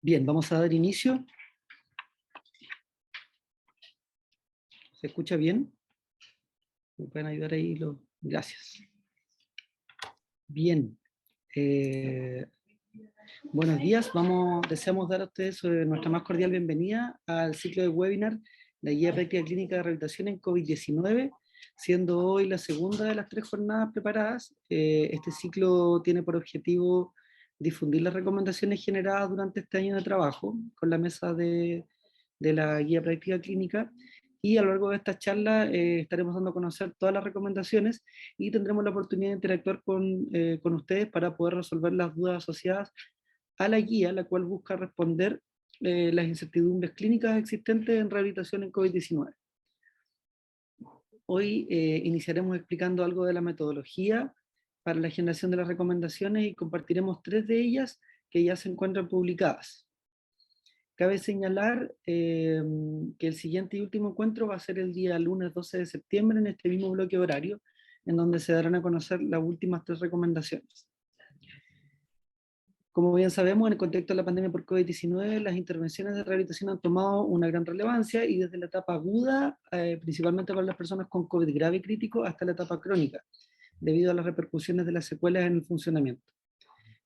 Bien, vamos a dar inicio. ¿Se escucha bien? ¿Me pueden ayudar ahí? Gracias. Bien. Buenos días. Deseamos dar a ustedes nuestra más cordial bienvenida al ciclo de webinar, la guía práctica clínica de rehabilitación en COVID-19, siendo hoy la segunda de las 3 jornadas preparadas. Este ciclo tiene por objetivo difundir las recomendaciones generadas durante este año de trabajo con la mesa de la guía práctica clínica, y a lo largo de esta charla estaremos dando a conocer todas las recomendaciones y tendremos la oportunidad de interactuar con ustedes para poder resolver las dudas asociadas a la guía, la cual busca responder las incertidumbres clínicas existentes en rehabilitación en COVID-19. Hoy iniciaremos explicando algo de la metodología para la generación de las recomendaciones y compartiremos 3 de ellas que ya se encuentran publicadas. Cabe señalar que el siguiente y último encuentro va a ser el día lunes 12 de septiembre en este mismo bloque horario, en donde se darán a conocer las últimas 3 recomendaciones. Como bien sabemos, en el contexto de la pandemia por COVID-19, las intervenciones de rehabilitación han tomado una gran relevancia, y desde la etapa aguda, principalmente para las personas con COVID grave y crítico, hasta la etapa crónica, debido a las repercusiones de las secuelas en el funcionamiento.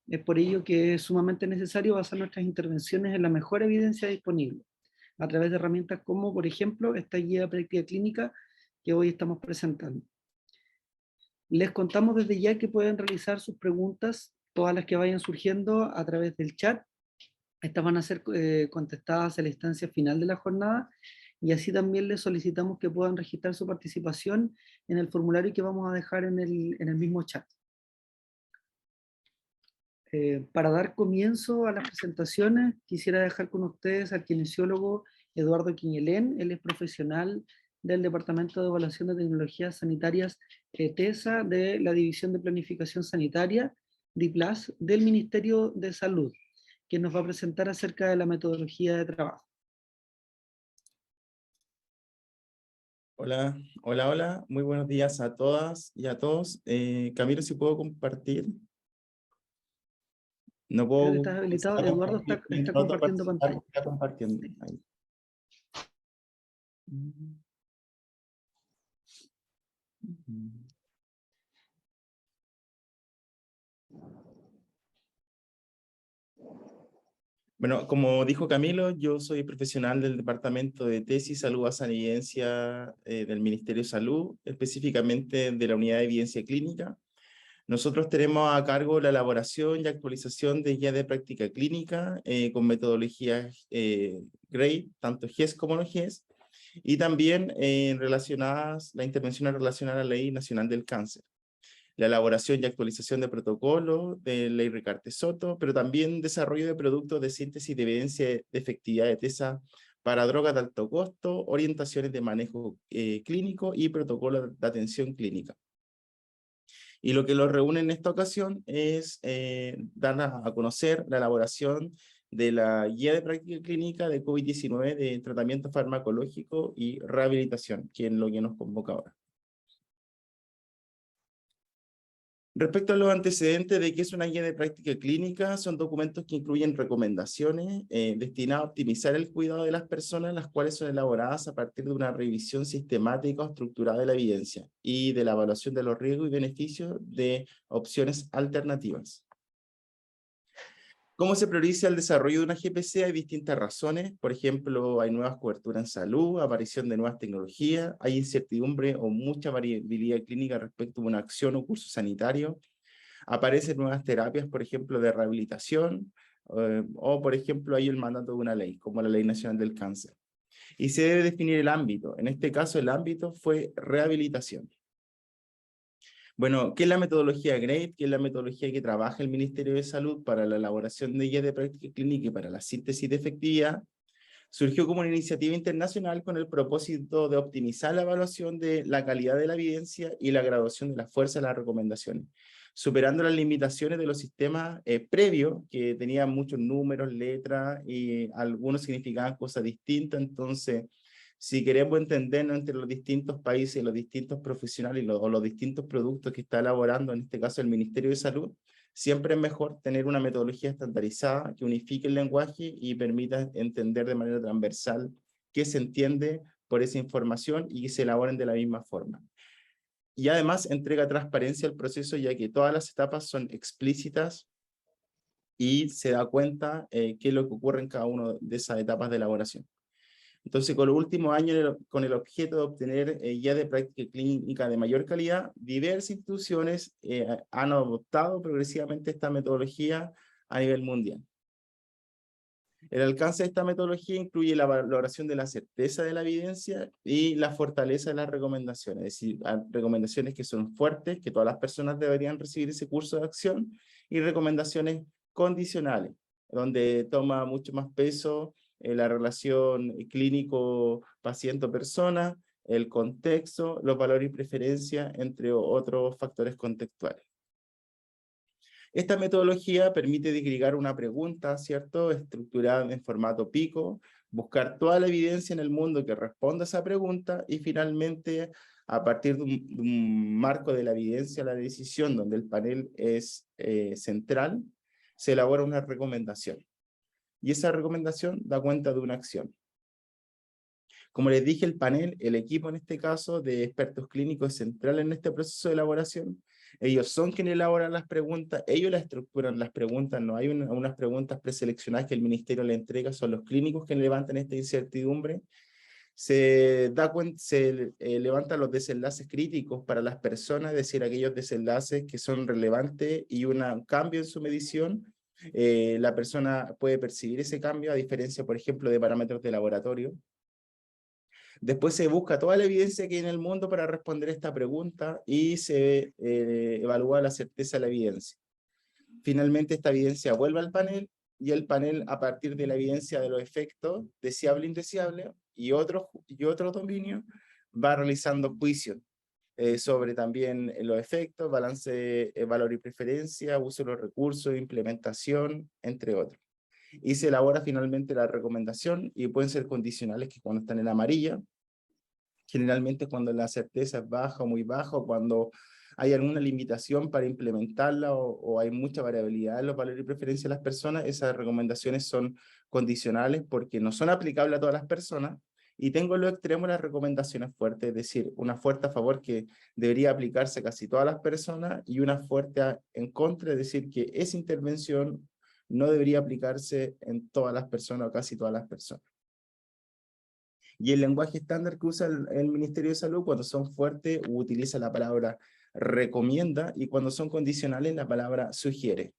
Es por ello que es sumamente necesario basar nuestras intervenciones en la mejor evidencia disponible, a través de herramientas como, por ejemplo, esta guía práctica clínica que hoy estamos presentando. Les contamos desde ya que pueden realizar sus preguntas, todas las que vayan surgiendo, a través del chat. Estas van a ser contestadas a la instancia final de la jornada, y así también les solicitamos que puedan registrar su participación en el formulario que vamos a dejar en el mismo chat. Para dar comienzo a las presentaciones, quisiera dejar con ustedes al kinesiólogo Eduardo Quiñelén. Él es profesional del Departamento de Evaluación de Tecnologías Sanitarias TESA, de la División de Planificación Sanitaria, DIPLAS, del Ministerio de Salud, que nos va a presentar acerca de la metodología de trabajo. Hola, hola, hola. Muy buenos días a todas y a todos. Camilo, si puedo compartir. No Creo que puedo estás habilitado. empezar a Eduardo compartir. está No puedo compartiendo participar, pantalla. está compartiendo. Sí. Ahí. Bueno, como dijo Camilo, yo soy profesional del Departamento de Tesis, Salud, Base y Evidencia del Ministerio de Salud, específicamente de la Unidad de Evidencia Clínica. Nosotros tenemos a cargo la elaboración y actualización de guías de práctica clínica con metodologías GRADE, tanto GES como no GES, y también la intervención relacionada a la Ley Nacional del Cáncer, la elaboración y actualización de protocolos de Ley Ricarte-Soto, pero también desarrollo de productos de síntesis de evidencia de efectividad de TESA para drogas de alto costo, orientaciones de manejo clínico y protocolos de atención clínica. Y lo que los reúne en esta ocasión es dar a conocer la elaboración de la guía de práctica clínica de COVID-19 de tratamiento farmacológico y rehabilitación, que es lo que nos convoca ahora. Respecto a los antecedentes de qué es una guía de práctica clínica, son documentos que incluyen recomendaciones destinadas a optimizar el cuidado de las personas, las cuales son elaboradas a partir de una revisión sistemática o estructurada de la evidencia y de la evaluación de los riesgos y beneficios de opciones alternativas. ¿Cómo se prioriza el desarrollo de una GPC? Hay distintas razones. Por ejemplo, hay nuevas coberturas en salud, aparición de nuevas tecnologías, hay incertidumbre o mucha variabilidad clínica respecto a una acción o curso sanitario. Aparecen nuevas terapias, por ejemplo, de rehabilitación, o por ejemplo hay el mandato de una ley, como la Ley Nacional del Cáncer. Y se debe definir el ámbito. En este caso, el ámbito fue rehabilitación. Bueno, ¿qué es la metodología GRADE? ¿Qué es la metodología que trabaja el Ministerio de Salud para la elaboración de guías de práctica clínica y para la síntesis de efectividad? Surgió como una iniciativa internacional con el propósito de optimizar la evaluación de la calidad de la evidencia y la graduación de la fuerza de las recomendaciones, superando las limitaciones de los sistemas previos, que tenían muchos números, letras, y algunos significaban cosas distintas. Entonces, si queremos entendernos entre los distintos países y los distintos profesionales o los distintos productos que está elaborando, en este caso el Ministerio de Salud, Siempre es mejor tener una metodología estandarizada que unifique el lenguaje y permita entender de manera transversal qué se entiende por esa información y que se elaboren de la misma forma. Y además entrega transparencia al proceso, ya que todas las etapas son explícitas y se da cuenta qué es lo que ocurre en cada una de esas etapas de elaboración. Entonces, con los últimos años, con el objeto de obtener guías de práctica clínica de mayor calidad, diversas instituciones han adoptado progresivamente esta metodología a nivel mundial. El alcance de esta metodología incluye la valoración de la certeza de la evidencia y la fortaleza de las recomendaciones, es decir, recomendaciones que son fuertes, que todas las personas deberían recibir ese curso de acción, y recomendaciones condicionales, donde toma mucho más peso la relación clínico-paciente-persona, el contexto, los valores y preferencias, entre otros factores contextuales. Esta metodología permite disgregar una pregunta, ¿cierto?, estructurada en formato pico, buscar toda la evidencia en el mundo que responda a esa pregunta y finalmente, a partir de un marco de la evidencia, la decisión, donde el panel es central, se elabora una recomendación. Y esa recomendación da cuenta de una acción. Como les dije, el panel, el equipo en este caso de expertos clínicos es central en este proceso de elaboración. Ellos son quienes elaboran las preguntas, ellos las estructuran las preguntas, no hay unas preguntas preseleccionadas que el ministerio le entrega, son los clínicos quienes levantan esta incertidumbre. Se levantan los desenlaces críticos para las personas, es decir, aquellos desenlaces que son relevantes y un cambio en su medición. La persona puede percibir ese cambio, a diferencia, por ejemplo, de parámetros de laboratorio. Después se busca toda la evidencia que hay en el mundo para responder esta pregunta y se evalúa la certeza de la evidencia. Finalmente, esta evidencia vuelve al panel y el panel, a partir de la evidencia de los efectos, deseable e indeseable, y otros dominios, va realizando juicios sobre también los efectos, balance, valor y preferencia, uso de los recursos, implementación, entre otros. Y se elabora finalmente la recomendación, y pueden ser condicionales, que cuando están en amarilla, generalmente cuando la certeza es baja o muy baja, o cuando hay alguna limitación para implementarla, o hay mucha variabilidad en los valores y preferencias de las personas, esas recomendaciones son condicionales porque no son aplicables a todas las personas. Y tengo en los extremos las recomendaciones fuertes, es decir, una fuerte a favor que debería aplicarse a casi todas las personas, y una fuerte en contra, es decir, que esa intervención no debería aplicarse en todas las personas o casi todas las personas. Y el lenguaje estándar que usa el Ministerio de Salud, cuando son fuertes, utiliza la palabra recomienda, y cuando son condicionales, la palabra sugiere.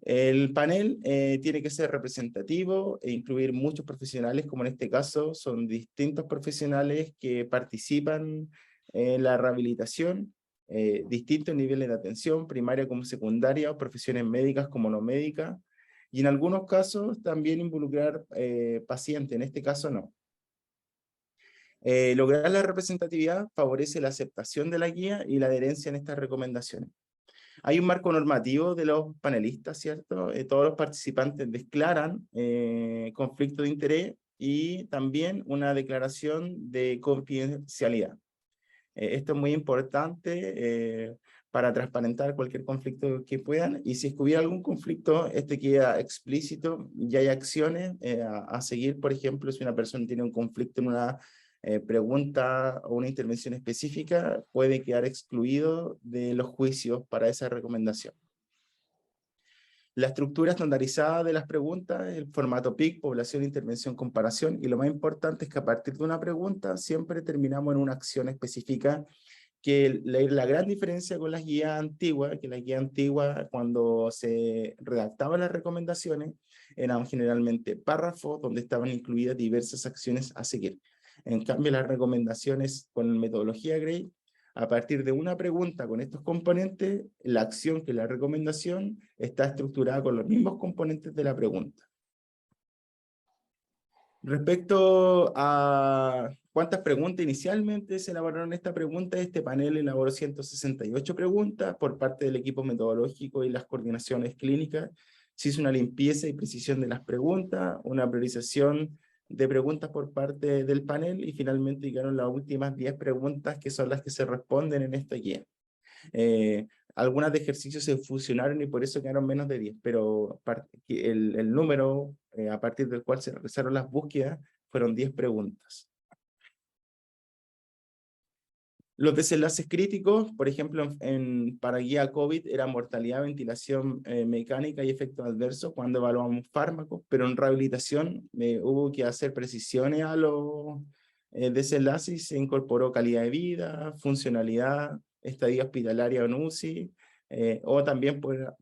El panel tiene que ser representativo e incluir muchos profesionales, como en este caso son distintos profesionales que participan en la rehabilitación, distintos niveles de atención, primaria como secundaria, o profesiones médicas como no médicas, y en algunos casos también involucrar pacientes, en este caso no. Lograr la representatividad favorece la aceptación de la guía y la adherencia en estas recomendaciones. Hay un marco normativo de los panelistas, ¿cierto? Todos los participantes declaran conflicto de interés, y también una declaración de confidencialidad. Esto es muy importante para transparentar cualquier conflicto que puedan, y si hubiera algún conflicto, este queda explícito y hay acciones a seguir. Por ejemplo, si una persona tiene un conflicto en una pregunta o una intervención específica, puede quedar excluido de los juicios para esa recomendación. La estructura estandarizada de las preguntas, el formato PIC, población, intervención, comparación, y lo más importante es que a partir de una pregunta siempre terminamos en una acción específica, que la gran diferencia con las guías antiguas, que la guía antigua, cuando se redactaban las recomendaciones, eran generalmente párrafos donde estaban incluidas diversas acciones a seguir. En cambio, las recomendaciones con metodología Gray, a partir de una pregunta con estos componentes, la acción, que es la recomendación, está estructurada con los mismos componentes de la pregunta. Respecto a cuántas preguntas inicialmente se elaboraron esta pregunta, este panel elaboró 168 preguntas por parte del equipo metodológico y las coordinaciones clínicas. Se hizo una limpieza y precisión de las preguntas, una priorización de preguntas por parte del panel, y finalmente llegaron las últimas 10 preguntas, que son las que se responden en esta guía. algunas de ejercicios se fusionaron y por eso quedaron menos de 10, pero el número a partir del cual se realizaron las búsquedas fueron 10 preguntas. Los desenlaces críticos, por ejemplo, para guía COVID era mortalidad, ventilación mecánica y efectos adversos cuando evaluamos fármacos, pero en rehabilitación hubo que hacer precisiones a los desenlaces y se incorporó calidad de vida, funcionalidad, estadía hospitalaria en UCI, o también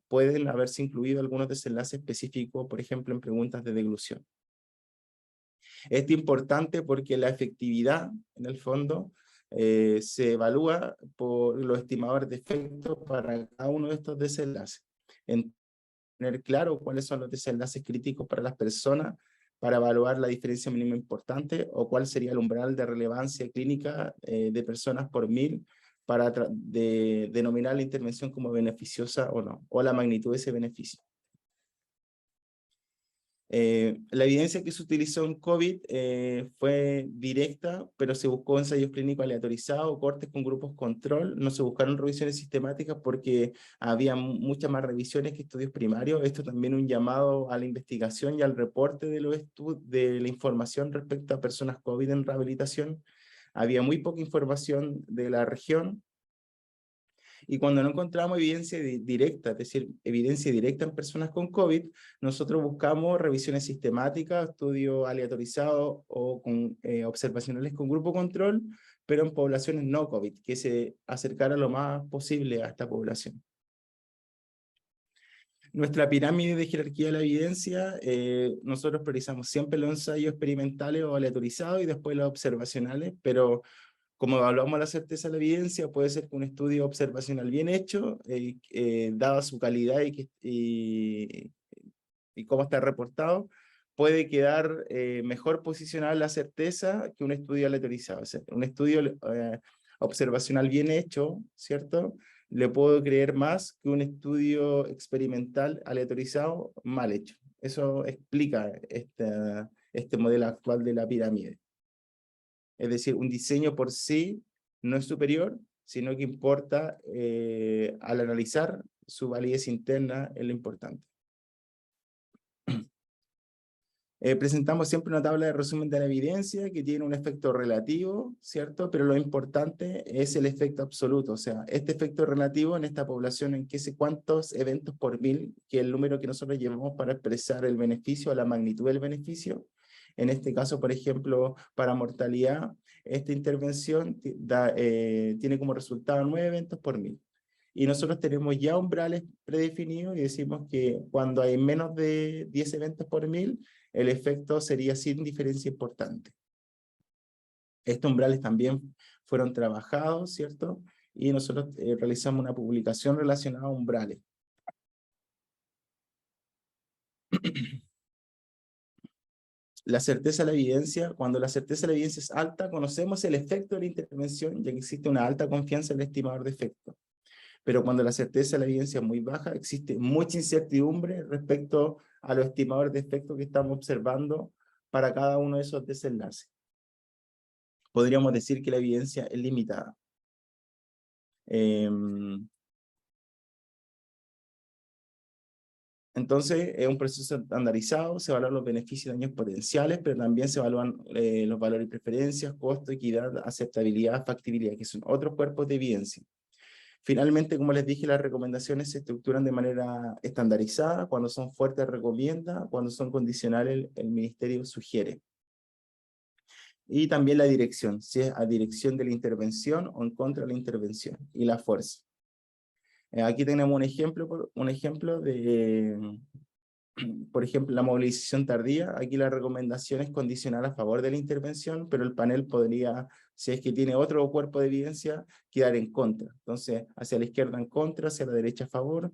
pueden haberse incluido algunos desenlaces específicos, por ejemplo, en preguntas de deglución. Esto es importante porque la efectividad, en el fondo, se evalúa por los estimadores de efectos para cada uno de estos desenlaces. En tener claro cuáles son los desenlaces críticos para las personas para evaluar la diferencia mínima importante o cuál sería el umbral de relevancia clínica de personas por 1000 para denominar la intervención como beneficiosa o no, o la magnitud de ese beneficio. La evidencia que se utilizó en COVID fue directa, pero se buscó ensayos clínicos aleatorizados, cortes con grupos control, no se buscaron revisiones sistemáticas porque había muchas más revisiones que estudios primarios. Esto también un llamado a la investigación y al reporte de la información respecto a personas COVID en rehabilitación. Había muy poca información de la región. Y cuando no encontramos evidencia directa, es decir, evidencia directa en personas con COVID, nosotros buscamos revisiones sistemáticas, estudios aleatorizados o observacionales con grupo control, pero en poblaciones no COVID, que se acercara lo más posible a esta población. Nuestra pirámide de jerarquía de la evidencia, nosotros priorizamos siempre los ensayos experimentales o aleatorizados y después los observacionales, pero como evaluamos la certeza de la evidencia, puede ser que un estudio observacional bien hecho, dada su calidad y cómo está reportado, puede quedar mejor posicionada la certeza que un estudio aleatorizado. O sea, un estudio observacional bien hecho, ¿cierto? Le puedo creer más que un estudio experimental aleatorizado mal hecho. Eso explica este modelo actual de la pirámide. Es decir, un diseño por sí no es superior, sino que importa, al analizar su validez interna, es lo importante. Presentamos siempre una tabla de resumen de la evidencia que tiene un efecto relativo, ¿cierto? Pero lo importante es el efecto absoluto, o sea, este efecto relativo en esta población en que sé cuántos eventos por 1000, que es el número que nosotros llevamos para expresar el beneficio o la magnitud del beneficio. En este caso, por ejemplo, para mortalidad, esta intervención tiene como resultado 9 eventos por 1000. Y nosotros tenemos ya umbrales predefinidos y decimos que cuando hay menos de 10 eventos por 1000, el efecto sería sin diferencia importante. Estos umbrales también fueron trabajados, ¿cierto? Y nosotros realizamos una publicación relacionada a umbrales. La certeza de la evidencia, cuando la certeza de la evidencia es alta, conocemos el efecto de la intervención, ya que existe una alta confianza en el estimador de efecto. Pero cuando la certeza de la evidencia es muy baja, existe mucha incertidumbre respecto a los estimadores de efecto que estamos observando para cada uno de esos desenlaces. Podríamos decir que la evidencia es limitada. Entonces, es un proceso estandarizado, se evalúan los beneficios y daños potenciales, pero también se evalúan los valores y preferencias, costo, equidad, aceptabilidad, factibilidad, que son otros cuerpos de evidencia. Finalmente, como les dije, las recomendaciones se estructuran de manera estandarizada. Cuando son fuertes, recomienda. Cuando son condicionales, el ministerio sugiere. Y también la dirección, si es a dirección de la intervención o en contra de la intervención, y la fuerza. Aquí tenemos un ejemplo de, por ejemplo, la movilización tardía. Aquí la recomendación es condicional a favor de la intervención, pero el panel podría, si es que tiene otro cuerpo de evidencia, quedar en contra. Entonces, hacia la izquierda en contra, hacia la derecha a favor.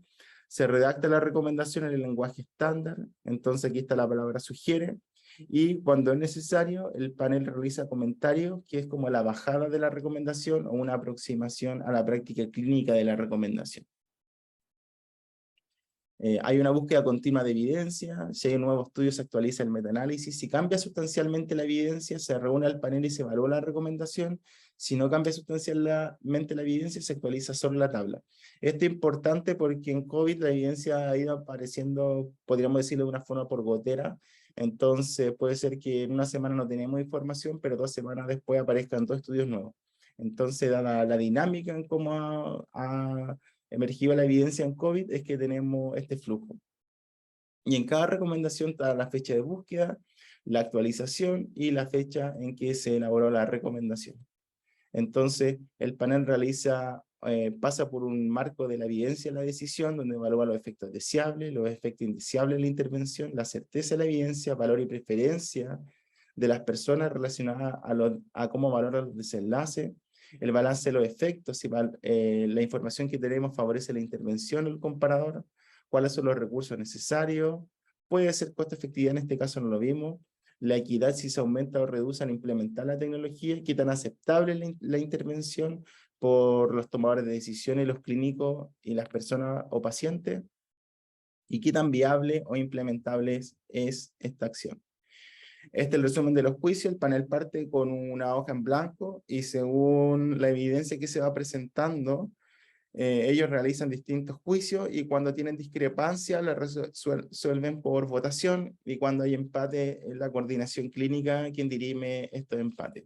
Se redacta la recomendación en el lenguaje estándar. Entonces, aquí está la palabra sugiere. Y cuando es necesario, el panel realiza comentarios, que es como la bajada de la recomendación o una aproximación a la práctica clínica de la recomendación. Hay una búsqueda continua de evidencia, si hay un nuevo estudio se actualiza el metaanálisis, si cambia sustancialmente la evidencia, se reúne al panel y se evalúa la recomendación, Si no cambia sustancialmente la evidencia, se actualiza solo la tabla. Esto es importante porque en COVID la evidencia ha ido apareciendo, podríamos decirlo de una forma por gotera. Entonces puede ser que en una semana no tenemos información, pero 2 semanas después aparezcan 2 estudios nuevos. Entonces, dada la dinámica en cómo ha emergido la evidencia en COVID, es que tenemos este flujo. Y en cada recomendación está la fecha de búsqueda, la actualización y la fecha en que se elaboró la recomendación. Entonces, el panel pasa por un marco de la evidencia de la decisión, donde evalúa los efectos deseables, los efectos indeseables de la intervención, la certeza de la evidencia, valor y preferencia de las personas relacionadas a cómo valoran los desenlaces, el balance de los efectos, si la información que tenemos favorece la intervención o el comparador, cuáles son los recursos necesarios, puede ser costo-efectividad, en este caso no lo vimos, la equidad, si se aumenta o reduce al implementar la tecnología, qué tan aceptable es la intervención por los tomadores de decisiones, los clínicos y las personas o pacientes, y qué tan viable o implementable es esta acción. Este es el resumen de los juicios. El panel parte con una hoja en blanco y según la evidencia que se va presentando, ellos realizan distintos juicios y cuando tienen discrepancia la resuelven por votación, y cuando hay empate es la coordinación clínica quien dirime estos empates.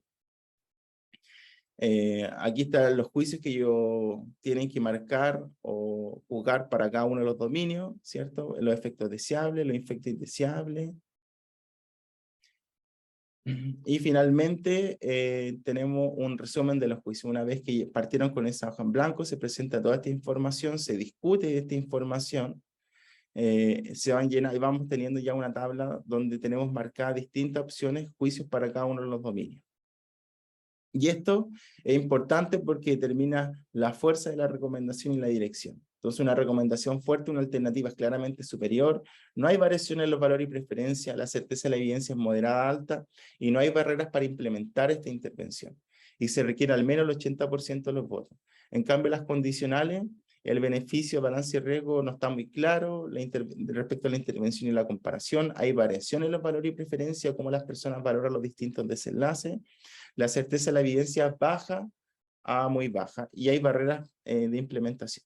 Aquí están los juicios que ellos tienen que marcar o juzgar para cada uno de los dominios, ¿cierto? Los efectos deseables, los efectos indeseables. Y finalmente tenemos un resumen de los juicios. Una vez que partieron con esa hoja en blanco, se presenta toda esta información, se discute esta información, se van llenando y vamos teniendo ya una tabla donde tenemos marcadas distintas opciones, juicios para cada uno de los dominios. Y esto es importante porque determina la fuerza de la recomendación y la dirección. Entonces, una recomendación fuerte, una alternativa es claramente superior, no hay variaciones en los valores y preferencias, la certeza de la evidencia es moderada alta y no hay barreras para implementar esta intervención. Y se requiere al menos el 80% de los votos. En cambio, las condicionales, el beneficio, balance y riesgo no está muy claro respecto a la intervención y la comparación. Hay variaciones en los valores y preferencias, como las personas valoran los distintos desenlaces. La certeza de la evidencia es baja a muy baja y hay barreras de implementación.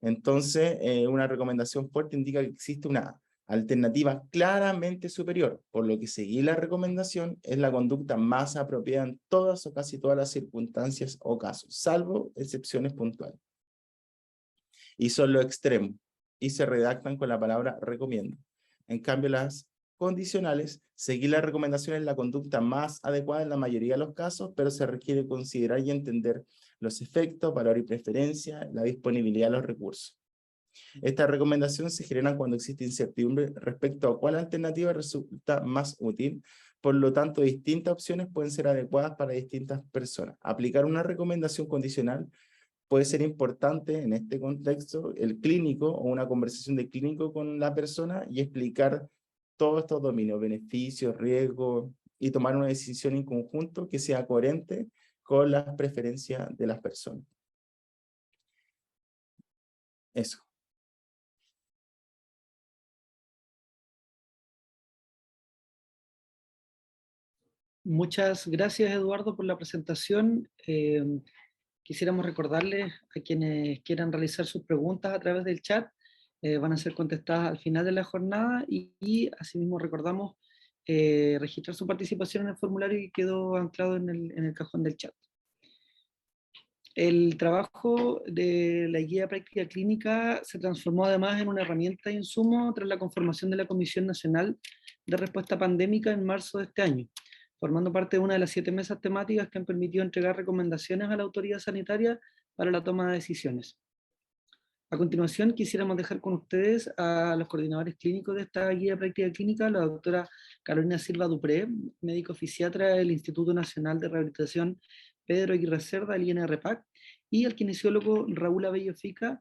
Entonces, una recomendación fuerte indica que existe una alternativa claramente superior, por lo que seguir la recomendación es la conducta más apropiada en todas o casi todas las circunstancias o casos, salvo excepciones puntuales. Y son los extremos, y se redactan con la palabra recomiendo. En cambio, las condicionales, seguir la recomendación es la conducta más adecuada en la mayoría de los casos, pero se requiere considerar y entender los efectos, valor y preferencia, la disponibilidad de los recursos. Estas recomendaciones se generan cuando existe incertidumbre respecto a cuál alternativa resulta más útil. Por lo tanto, distintas opciones pueden ser adecuadas para distintas personas. Aplicar una recomendación condicional puede ser importante en este contexto, el clínico o una conversación de clínico con la persona y explicar todos estos dominios, beneficios, riesgos, y tomar una decisión en conjunto que sea coherente con las preferencias de las personas. Eso. Muchas gracias, Eduardo, por la presentación. Quisiéramos recordarles a quienes quieran realizar sus preguntas a través del chat, van a ser contestadas al final de la jornada y asimismo recordamos registrar su participación en el formulario que quedó anclado en el cajón del chat. El trabajo de la guía práctica clínica se transformó además en una herramienta de insumo tras la conformación de la Comisión Nacional de Respuesta Pandémica en marzo de este año, formando parte de una de las 7 mesas temáticas que han permitido entregar recomendaciones a la autoridad sanitaria para la toma de decisiones. A continuación, quisiéramos dejar con ustedes a los coordinadores clínicos de esta guía práctica clínica, la doctora Carolina Silva Dupré, médico fisiatra del Instituto Nacional de Rehabilitación Pedro Aguirre Cerda, el INRPAC, y al kinesiólogo Raúl Abello Fica,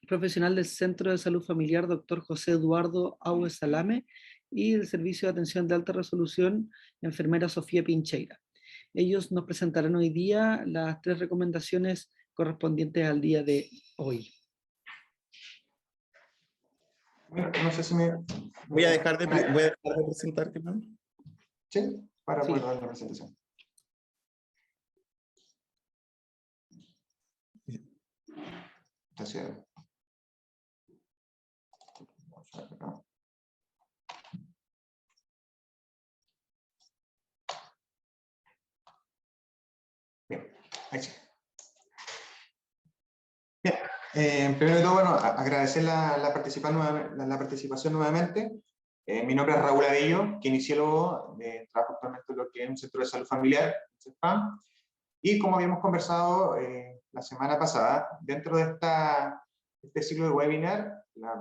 profesional del Centro de Salud Familiar Dr. José Eduardo Aue Salame, y del Servicio de Atención de Alta Resolución, enfermera Sofía Pincheira. Ellos nos presentarán hoy día las 3 recomendaciones correspondientes al día de hoy. No sé si me... Voy a dejar de presentar, ¿no? Sí, para poder dar la presentación. Gracias. Vamos a ver acá. Bien, ahí sí. Bien, primero de todo, bueno, agradecer la participación nuevamente. Mi nombre es Raúl Abello, kinesiólogo, trabajo actualmente en lo que es un centro de salud familiar, CESPAM, y como habíamos conversado la semana pasada, dentro de este ciclo de webinar, las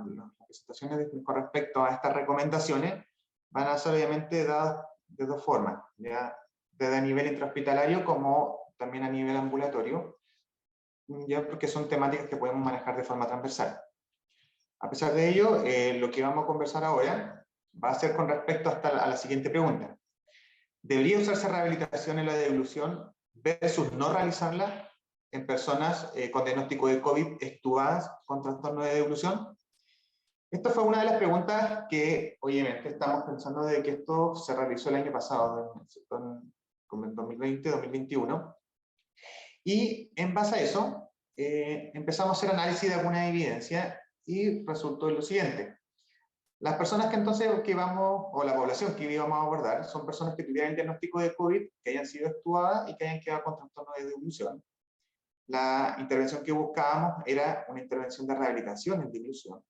presentaciones con respecto a estas recomendaciones van a ser obviamente dadas de dos formas, ya desde a nivel intrahospitalario como también a nivel ambulatorio, ya porque son temáticas que podemos manejar de forma transversal. A pesar de ello, lo que vamos a conversar ahora va a ser con respecto a la siguiente pregunta. ¿Debería usarse rehabilitación en la devolución versus no realizarla en personas con diagnóstico de COVID extubadas con trastorno de devolución? Esta fue una de las preguntas que, obviamente, estamos pensando de que esto se realizó el año pasado, en 2020-2021. Y en base a eso, empezamos a hacer análisis de alguna evidencia y resultó lo siguiente. Las personas que entonces o la población que íbamos a abordar, son personas que tuvieran el diagnóstico de COVID, que hayan sido extubadas y que hayan quedado con trastorno de devolución. La intervención que buscábamos era una intervención de rehabilitación en dilución.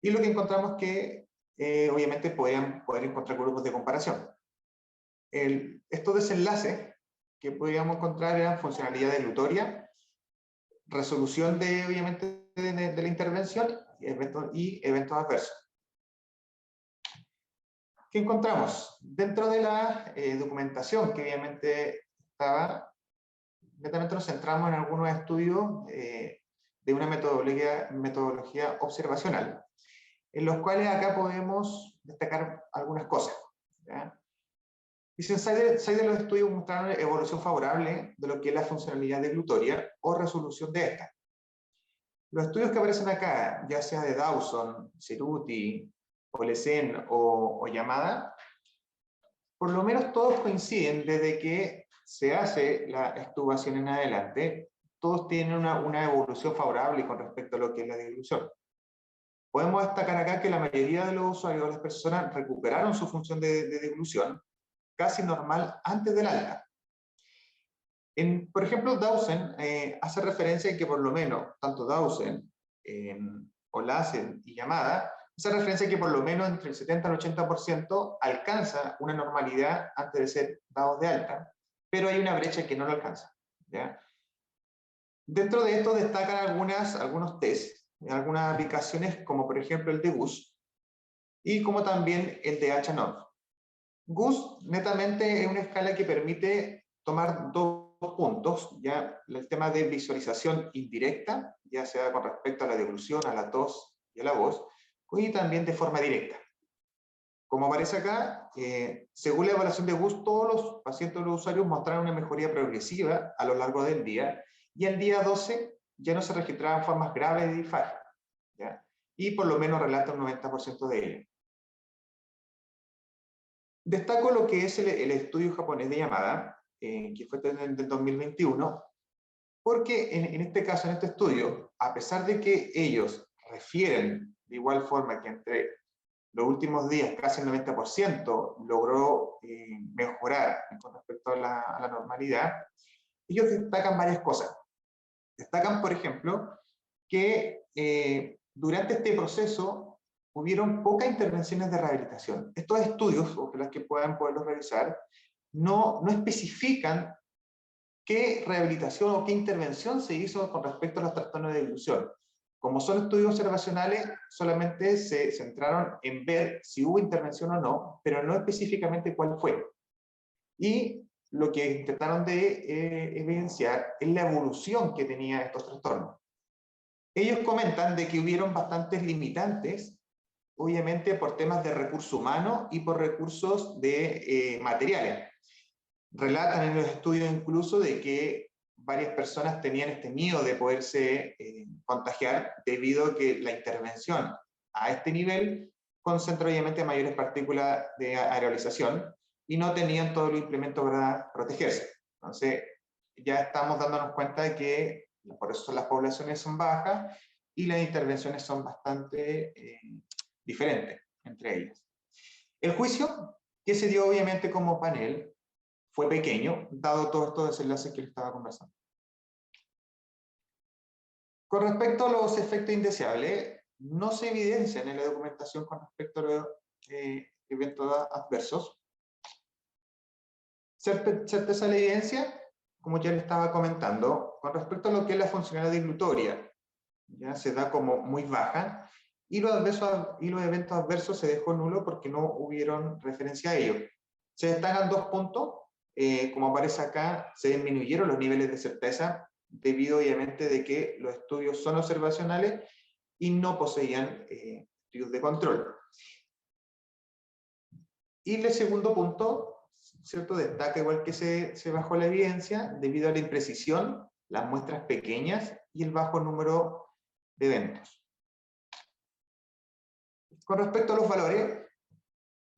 Y lo que encontramos que, obviamente, podían poder encontrar grupos de comparación. Estos desenlaces que podíamos encontrar eran funcionalidad dilutoria, resolución obviamente, de la intervención y eventos adversos. ¿Qué encontramos? Dentro de la documentación que obviamente estaba, netamente nos centramos en algunos estudios de una metodología observacional, en los cuales acá podemos destacar algunas cosas, ¿ya? Dicen, 6 de los estudios mostraron evolución favorable de lo que es la funcionalidad deglutoria o resolución de esta. Los estudios que aparecen acá, ya sea de Dawson, Ceruti, Olesen o Yamada, por lo menos todos coinciden desde que se hace la extubación en adelante, todos tienen una evolución favorable con respecto a lo que es la dilución. Podemos destacar acá que la mayoría de los usuarios, las personas, recuperaron su función de deglución casi normal antes del alta. Por ejemplo, Dawson hace referencia en que por lo menos, tanto Dawson, Olasen y Yamada, hace referencia en que por lo menos entre el 70 al 80% alcanza una normalidad antes de ser dados de alta, pero hay una brecha que no lo alcanza, ¿ya? Dentro de esto destacan algunos tests, algunas aplicaciones como por ejemplo el de GUS y como también el de HANOV. GUS netamente es una escala que permite tomar dos puntos, ya el tema de visualización indirecta, ya sea con respecto a la devolución, a la tos y a la voz, y también de forma directa. Como aparece acá, según la evaluación de GUS, todos los pacientes o los usuarios mostraron una mejoría progresiva a lo largo del día, y el día 12 ya no se registraban formas graves de disfagia, ¿ya? Y por lo menos relata un 90% de ello. Destaco lo que es el estudio japonés de Yamada, que fue del 2021, porque en este caso, en este estudio, a pesar de que ellos refieren de igual forma que entre los últimos días casi el 90% logró mejorar con respecto a la normalidad, ellos destacan varias cosas. Destacan, por ejemplo, que durante este proceso hubieron pocas intervenciones de rehabilitación. Estos estudios, ojalá que puedan poderlos revisar, no especifican qué rehabilitación o qué intervención se hizo con respecto a los trastornos de dilución. Como son estudios observacionales, solamente se centraron en ver si hubo intervención o no, pero no específicamente cuál fue. Y lo que intentaron de evidenciar es la evolución que tenían estos trastornos. Ellos comentan de que hubieron bastantes limitantes, obviamente por temas de recursos humanos y por recursos de materiales. Relatan en los estudios incluso de que varias personas tenían este miedo de poderse contagiar debido a que la intervención a este nivel concentra obviamente mayores partículas de aerolización y no tenían todos los implementos para protegerse. Entonces, ya estamos dándonos cuenta de que por eso las poblaciones son bajas y las intervenciones son bastante diferentes entre ellas. El juicio que se dio obviamente como panel fue pequeño, dado todos estos desenlaces que les estaba conversando. Con respecto a los efectos indeseables, no se evidencian en la documentación con respecto a los eventos adversos. Certeza de la evidencia, como ya le estaba comentando, con respecto a lo que es la funcionalidad diglutoria, ya se da como muy baja, y los eventos adversos se dejó nulo porque no hubieron referencia a ello. Se destacan 2 puntos, como aparece acá, se disminuyeron los niveles de certeza, debido obviamente de que los estudios son observacionales y no poseían estudios de control. Y el segundo punto, ¿cierto? Destaca igual que se bajó la evidencia debido a la imprecisión, las muestras pequeñas y el bajo número de eventos. Con respecto a los valores,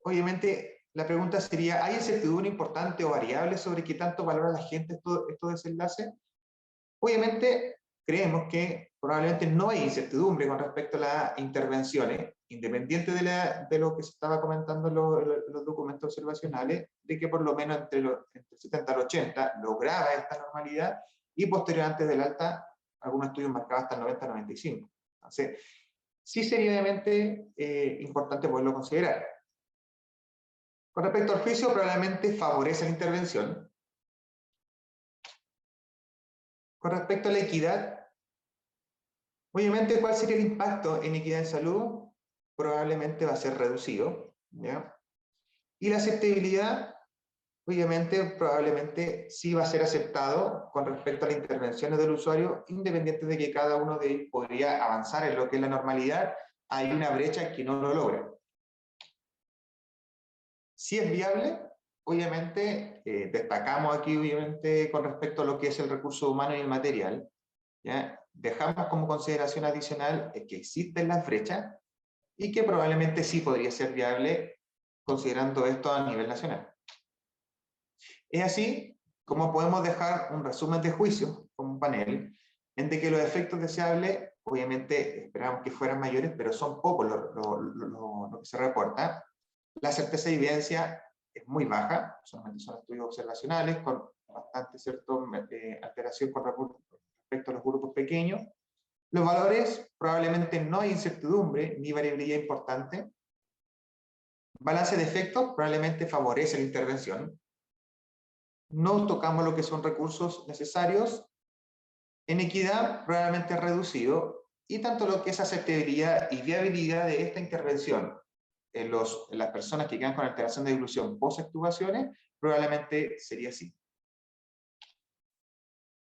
obviamente la pregunta sería, ¿hay incertidumbre importante o variable sobre qué tanto valora la gente estos desenlaces? Obviamente creemos que probablemente no hay incertidumbre con respecto a las intervenciones, independiente de lo que se estaba comentando en los documentos observacionales, de que por lo menos entre el 70 al 80 lograba esta normalidad, y posterior antes del alta, algunos estudios marcaban hasta el 90-95. Entonces, sí sería obviamente importante poderlo considerar. Con respecto al juicio, probablemente favorece la intervención. Con respecto a la equidad, obviamente, ¿cuál sería el impacto en equidad en salud? Probablemente va a ser reducido, ¿ya? Y la aceptabilidad, obviamente, probablemente sí va a ser aceptado con respecto a las intervenciones del usuario, independiente de que cada uno de ellos podría avanzar en lo que es la normalidad, hay una brecha que no lo logra. Si es viable, obviamente, destacamos aquí, obviamente, con respecto a lo que es el recurso humano y el material, ¿ya? Dejamos como consideración adicional que existen las brechas y que probablemente sí podría ser viable considerando esto a nivel nacional. Es así como podemos dejar un resumen de juicio como un panel, en de que los efectos deseables, obviamente esperamos que fueran mayores, pero son pocos lo que se reporta. La certeza de evidencia es muy baja, solamente son estudios observacionales con bastante alteración con respecto a los grupos pequeños. Los valores, probablemente no hay incertidumbre ni variabilidad importante. Balance de efectos, probablemente favorece la intervención. No tocamos lo que son recursos necesarios. En equidad, probablemente reducido. Y tanto lo que es aceptabilidad y viabilidad de esta intervención en las personas que quedan con alteración de dilución post-extubaciones, probablemente sería así.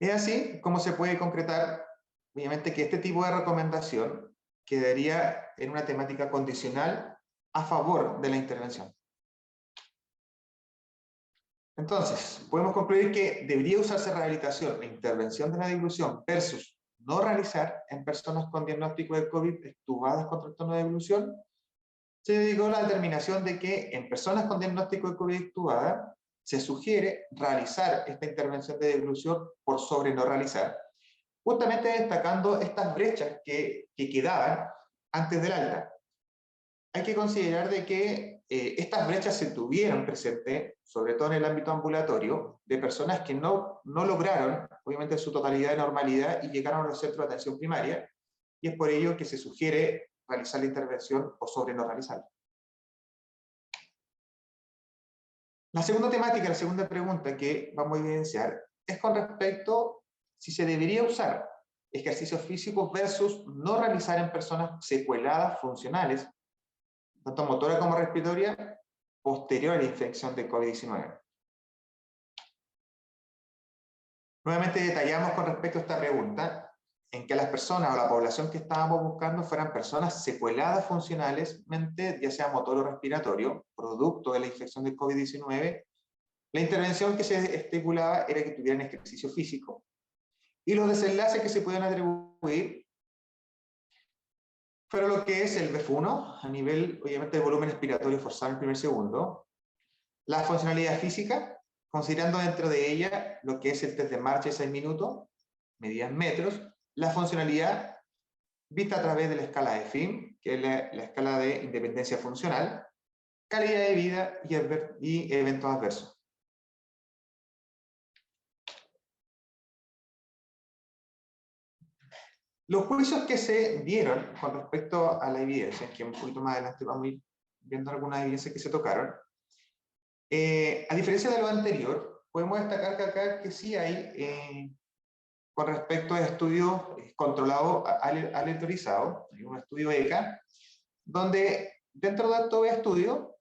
Es así como se puede concretar, obviamente, que este tipo de recomendación quedaría en una temática condicional a favor de la intervención. Entonces, podemos concluir que debería usarse rehabilitación e intervención de la dilución versus no realizar en personas con diagnóstico de COVID extubadas con trastorno de dilución. Se llegó a la determinación de que en personas con diagnóstico de COVID extubada se sugiere realizar esta intervención de dilución por sobre no realizar, justamente destacando estas brechas que quedaban antes del alta. Hay que considerar de que estas brechas se tuvieron presentes, sobre todo en el ámbito ambulatorio, de personas que no lograron, obviamente, su totalidad de normalidad y llegaron a los centros de atención primaria, y es por ello que se sugiere realizar la intervención o sobre no realizarla. La segunda temática, la segunda pregunta que vamos a evidenciar es con respecto si se debería usar ejercicios físicos versus no realizar en personas secueladas funcionales, tanto motora como respiratoria, posterior a la infección de COVID-19. Nuevamente detallamos con respecto a esta pregunta en que las personas o la población que estábamos buscando fueran personas secueladas funcionalmente, ya sea motor o respiratorio, producto de la infección de COVID-19. La intervención que se estipulaba era que tuvieran ejercicio físico. Y los desenlaces que se pueden atribuir fueron lo que es el BEF1, a nivel, obviamente, de volumen respiratorio forzado en el primer segundo. La funcionalidad física, considerando dentro de ella lo que es el test de marcha de 6 minutos, medida en metros, la funcionalidad vista a través de la escala de FIM, que es la escala de independencia funcional, calidad de vida y eventos adversos. Los juicios que se dieron con respecto a la evidencia, que un poquito más adelante vamos a ir viendo algunas evidencias que se tocaron, a diferencia de lo anterior, podemos destacar que acá que sí hay, con respecto a estudios controlados aleatorizados, hay un estudio ECA, donde dentro de todo estudio,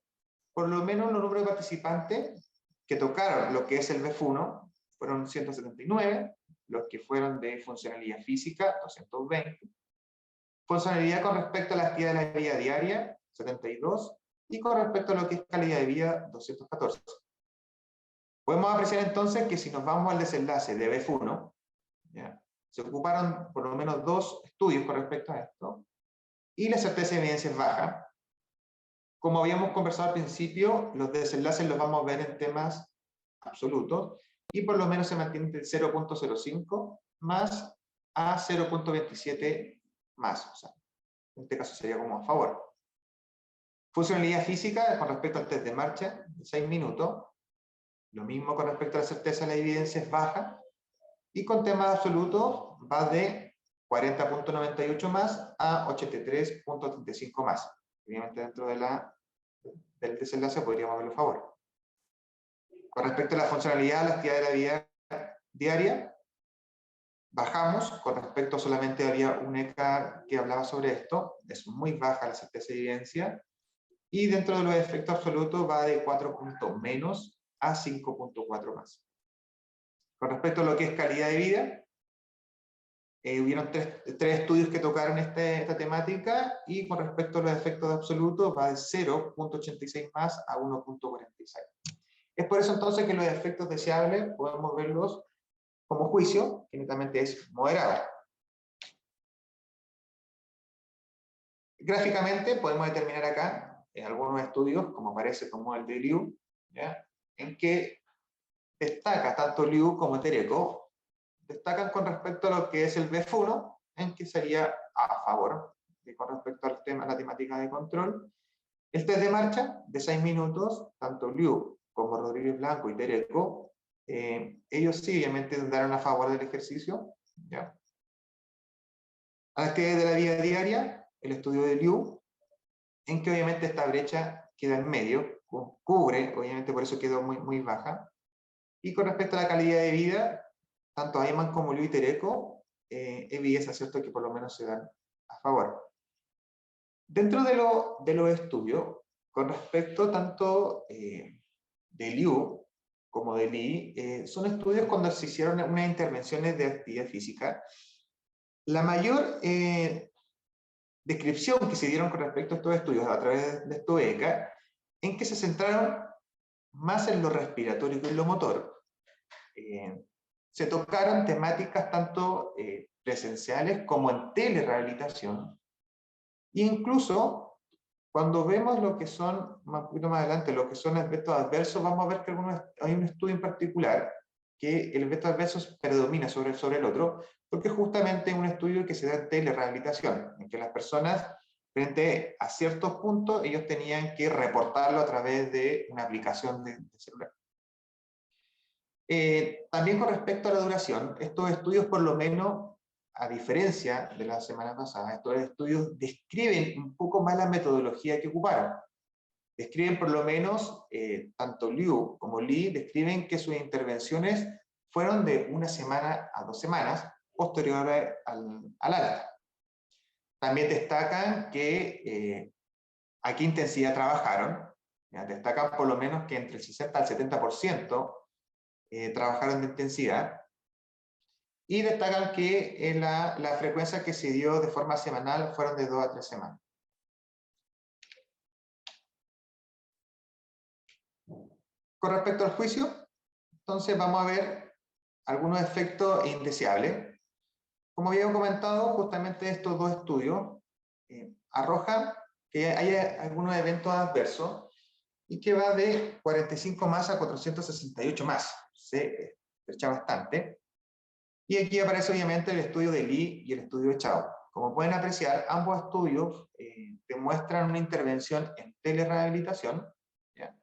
por lo menos los números de participantes que tocaron lo que es el BEF1 fueron 179, los que fueron de funcionalidad física, 220, funcionalidad con respecto a la actividad de la vida diaria, 72, y con respecto a lo que es calidad de vida, 214. Podemos apreciar entonces que si nos vamos al desenlace de BEF1, ¿ya? Se ocuparon por lo menos 2 estudios con respecto a esto, y la certeza de evidencia es baja. Como habíamos conversado al principio, los desenlaces los vamos a ver en temas absolutos, y por lo menos se mantiene de 0.05 más a 0.27 más. O sea, en este caso sería como a favor. Funcionalidad física con respecto al test de marcha, de 6 minutos. Lo mismo con respecto a la certeza de la evidencia es baja. Y con temas absolutos va de 40.98 más a 83.35 más. Obviamente dentro de del desenlace podríamos verlo a favor. Con respecto a la funcionalidad, la actividad de la vida diaria, bajamos. Con respecto solamente había un ECA que hablaba sobre esto, es muy baja la certeza de evidencia. Y dentro de los efectos absolutos va de 4 puntos menos a 5.4 más. Con respecto a lo que es calidad de vida, hubieron tres estudios que tocaron esta temática, y con respecto a los efectos absolutos va de 0.86 más a 1.46. Es por eso entonces que los efectos deseables podemos verlos como juicio, que netamente es moderado. Gráficamente podemos determinar acá, en algunos estudios, como aparece como el de Liu, ¿ya? En que destaca tanto Liu como Tereco, destacan con respecto a lo que es el BEF1, en que sería a favor, con respecto al tema, la temática de control. El test de marcha, de 6 minutos, tanto Liu como Rodríguez Blanco y Tereco, ellos sí, obviamente, daron a favor del ejercicio. ¿Ya? A la actividad de la vida diaria, el estudio de Liu, en que obviamente esta brecha queda en medio, cubre, obviamente por eso quedó muy baja. Y con respecto a la calidad de vida, tanto Ayman como Liu y Tereco, evidencia, ¿cierto?, que por lo menos se dan a favor. Dentro de los estudios, con respecto tanto de Liu como de Li, son estudios cuando se hicieron unas intervenciones de actividad física. La mayor descripción que se dieron con respecto a estos estudios a través de ECA, en que se centraron más en lo respiratorio que en lo motor. Se tocaron temáticas tanto presenciales como en telerehabilitación. E incluso, cuando vemos lo que son, un poquito más adelante, lo que son efectos adversos, vamos a ver que hay un estudio en particular que el efecto adverso predomina sobre el otro, porque justamente es un estudio que se da en telerehabilitación, en que las personas, frente a ciertos puntos, ellos tenían que reportarlo a través de una aplicación de celular. También con respecto a la duración, estos estudios, por lo menos, a diferencia de la semana pasada, estos estudios describen un poco más la metodología que ocuparon. Describen por lo menos, tanto Liu como Li, describen que sus intervenciones fueron de 1 semana a 2 semanas, posteriores al alta. También destacan que a qué intensidad trabajaron. ¿Ya? Destacan por lo menos que entre el 60 al 70% trabajaron de intensidad, y destacan que la frecuencia que se dio de forma semanal fueron de 2 a 3 semanas. Con respecto al juicio, entonces vamos a ver algunos efectos indeseables. Como había comentado, justamente estos dos estudios arrojan que hay algunos eventos adversos, y que va de 45 más a 468 más. Se estrecha bastante. Y aquí aparece obviamente el estudio de Lee y el estudio de Chao. Como pueden apreciar, ambos estudios demuestran una intervención en telerehabilitación, ¿ya?,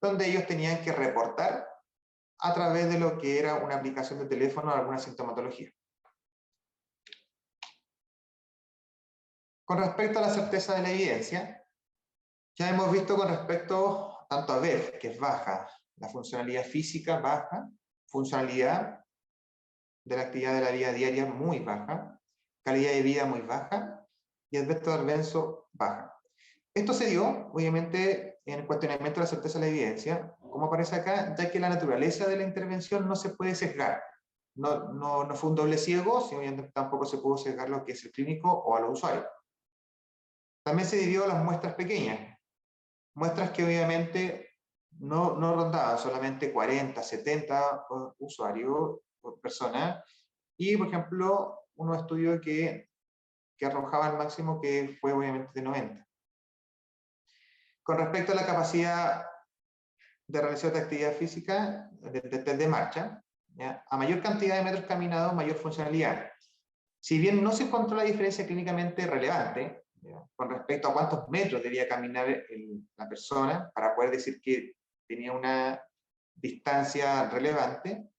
donde ellos tenían que reportar a través de lo que era una aplicación de teléfono alguna sintomatología. Con respecto a la certeza de la evidencia, ya hemos visto con respecto tanto a VEF, que es baja, la funcionalidad física baja, funcionalidad de la actividad de la vida diaria muy baja, calidad de vida muy baja y Alberto Arbenzo baja. Esto se dio, obviamente, en el cuestionamiento de la certeza de la evidencia, como aparece acá, ya que la naturaleza de la intervención no se puede sesgar. No fue un doble ciego, sino tampoco se pudo sesgar lo que es el clínico o a los usuarios. También se dividió las muestras pequeñas, muestras que obviamente no rondaban solamente 40, 70 usuarios por persona, y por ejemplo, unos estudios que arrojaban el máximo que fue obviamente de 90. Con respecto a la capacidad de realización de actividad física, de marcha, ¿ya?, a mayor cantidad de metros caminados, mayor funcionalidad. Si bien no se encontró la diferencia clínicamente relevante, ¿ya?, con respecto a cuántos metros debía caminar la persona para poder decir que tenía una distancia relevante,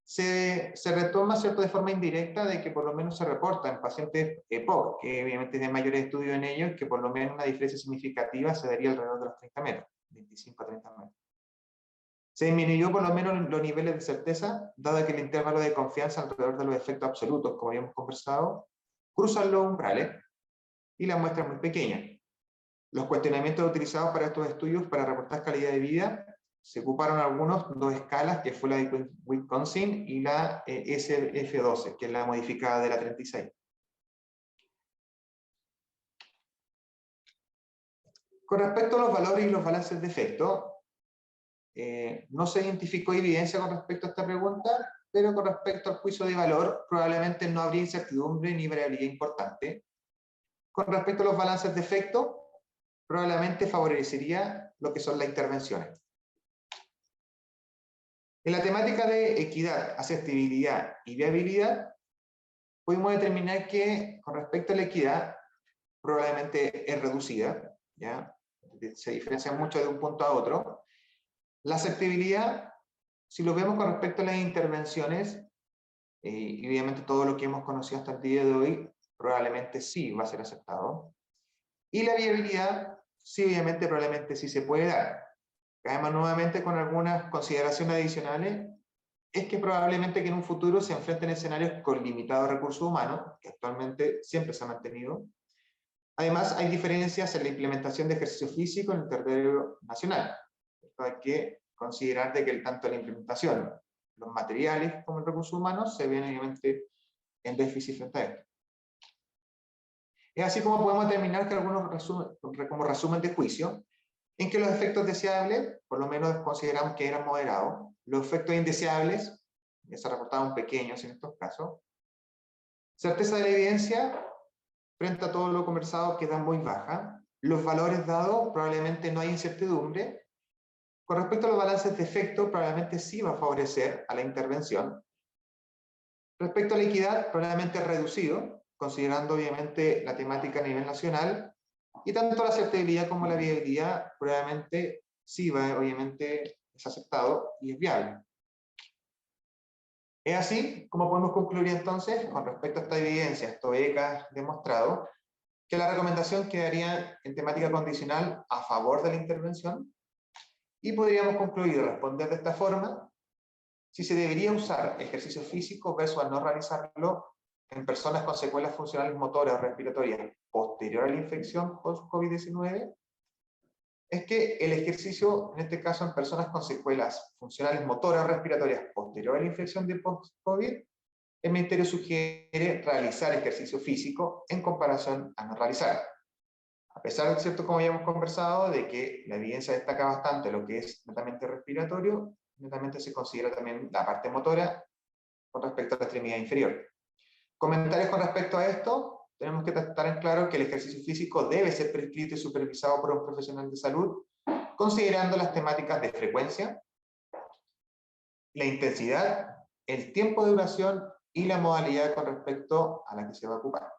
se retoma, ¿cierto?, de forma indirecta de que por lo menos se reporta en pacientes EPOC, que obviamente hay mayores estudios en ellos, que por lo menos una diferencia significativa se daría alrededor de los 30 metros, 25 a 30 metros. Se disminuyó por lo menos los niveles de certeza, dado que el intervalo de confianza alrededor de los efectos absolutos, como habíamos conversado, cruzan los umbrales y la muestra es muy pequeña. Los cuestionamientos utilizados para estos estudios para reportar calidad de vida, se ocuparon dos escalas, que fue la de Wisconsin y la SF12, que es la modificada de la 36. Con respecto a los valores y los balances de efecto, no se identificó evidencia con respecto a esta pregunta, pero con respecto al juicio de valor, probablemente no habría incertidumbre ni variabilidad importante. Con respecto a los balances de efecto, probablemente favorecería lo que son las intervenciones. En la temática de equidad, accesibilidad y viabilidad, pudimos determinar que con respecto a la equidad, probablemente es reducida, ¿ya?, se diferencia mucho de un punto a otro. La aceptabilidad, si lo vemos con respecto a las intervenciones, y obviamente todo lo que hemos conocido hasta el día de hoy, probablemente sí va a ser aceptado. Y la viabilidad, sí, obviamente, probablemente sí se puede dar. Además, nuevamente con algunas consideraciones adicionales, es que probablemente que en un futuro se enfrenten escenarios con limitados recursos humanos, que actualmente siempre se ha mantenido. Además, hay diferencias en la implementación de ejercicio físico en el territorio nacional. Esto hay que considerar de que tanto la implementación, los materiales como el recurso humano se ven obviamente en déficit frente a esto. Es así como podemos determinar que como resumen de juicio, en que los efectos deseables, por lo menos consideramos que eran moderados, los efectos indeseables, ya se reportaban pequeños en estos casos, certeza de la evidencia, frente a todo lo conversado, queda muy baja, los valores dados, probablemente no hay incertidumbre. Con respecto a los balances de efecto, probablemente sí va a favorecer a la intervención. Respecto a la equidad, probablemente es reducido, considerando obviamente la temática a nivel nacional, y tanto la aceptabilidad como la viabilidad, probablemente sí va, obviamente es aceptado y es viable. Es así como podemos concluir entonces, con respecto a esta evidencia, esto ECA demostrado, que la recomendación quedaría en temática condicional a favor de la intervención, y podríamos concluir y responder de esta forma: si se debería usar ejercicio físico versus no realizarlo en personas con secuelas funcionales motoras o respiratorias posterior a la infección post-COVID-19, es que el ejercicio, en este caso en personas con secuelas funcionales motoras o respiratorias posterior a la infección de post-COVID, el Ministerio sugiere realizar ejercicio físico en comparación a no realizar. A pesar de, cierto, como habíamos conversado, de que la evidencia destaca bastante lo que es netamente respiratorio, netamente se considera también la parte motora con respecto a la extremidad inferior. Comentarios con respecto a esto: tenemos que estar en claro que el ejercicio físico debe ser prescrito y supervisado por un profesional de salud, considerando las temáticas de frecuencia, la intensidad, el tiempo de duración y la modalidad con respecto a la que se va a ocupar.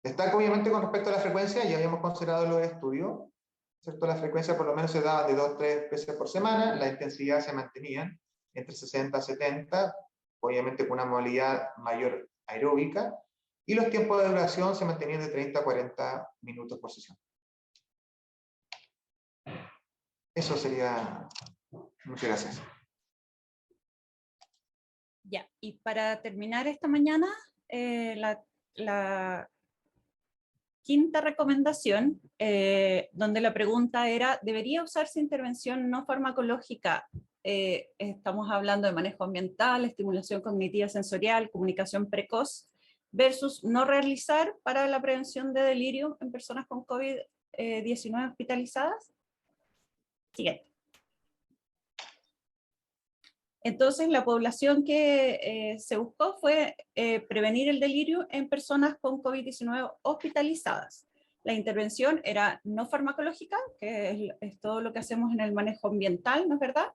Destaca obviamente con respecto a la frecuencia, ya habíamos considerado los estudios, ¿cierto? La frecuencia por lo menos se daba de 2-3 veces por semana, la intensidad se mantenía entre 60 a 70, obviamente con una modalidad mayor aeróbica, y los tiempos de duración se mantenían de 30 a 40 minutos por sesión. Eso sería. Muchas gracias. Ya, y para terminar esta mañana, la quinta recomendación, donde la pregunta era, ¿debería usarse intervención no farmacológica? Estamos hablando de manejo ambiental, estimulación cognitiva sensorial, comunicación precoz, versus no realizar para la prevención de delirio en personas con COVID-19 hospitalizadas. Siguiente. Entonces, la población que se buscó fue prevenir el delirio en personas con COVID-19 hospitalizadas. La intervención era no farmacológica, que es todo lo que hacemos en el manejo ambiental, ¿no es verdad?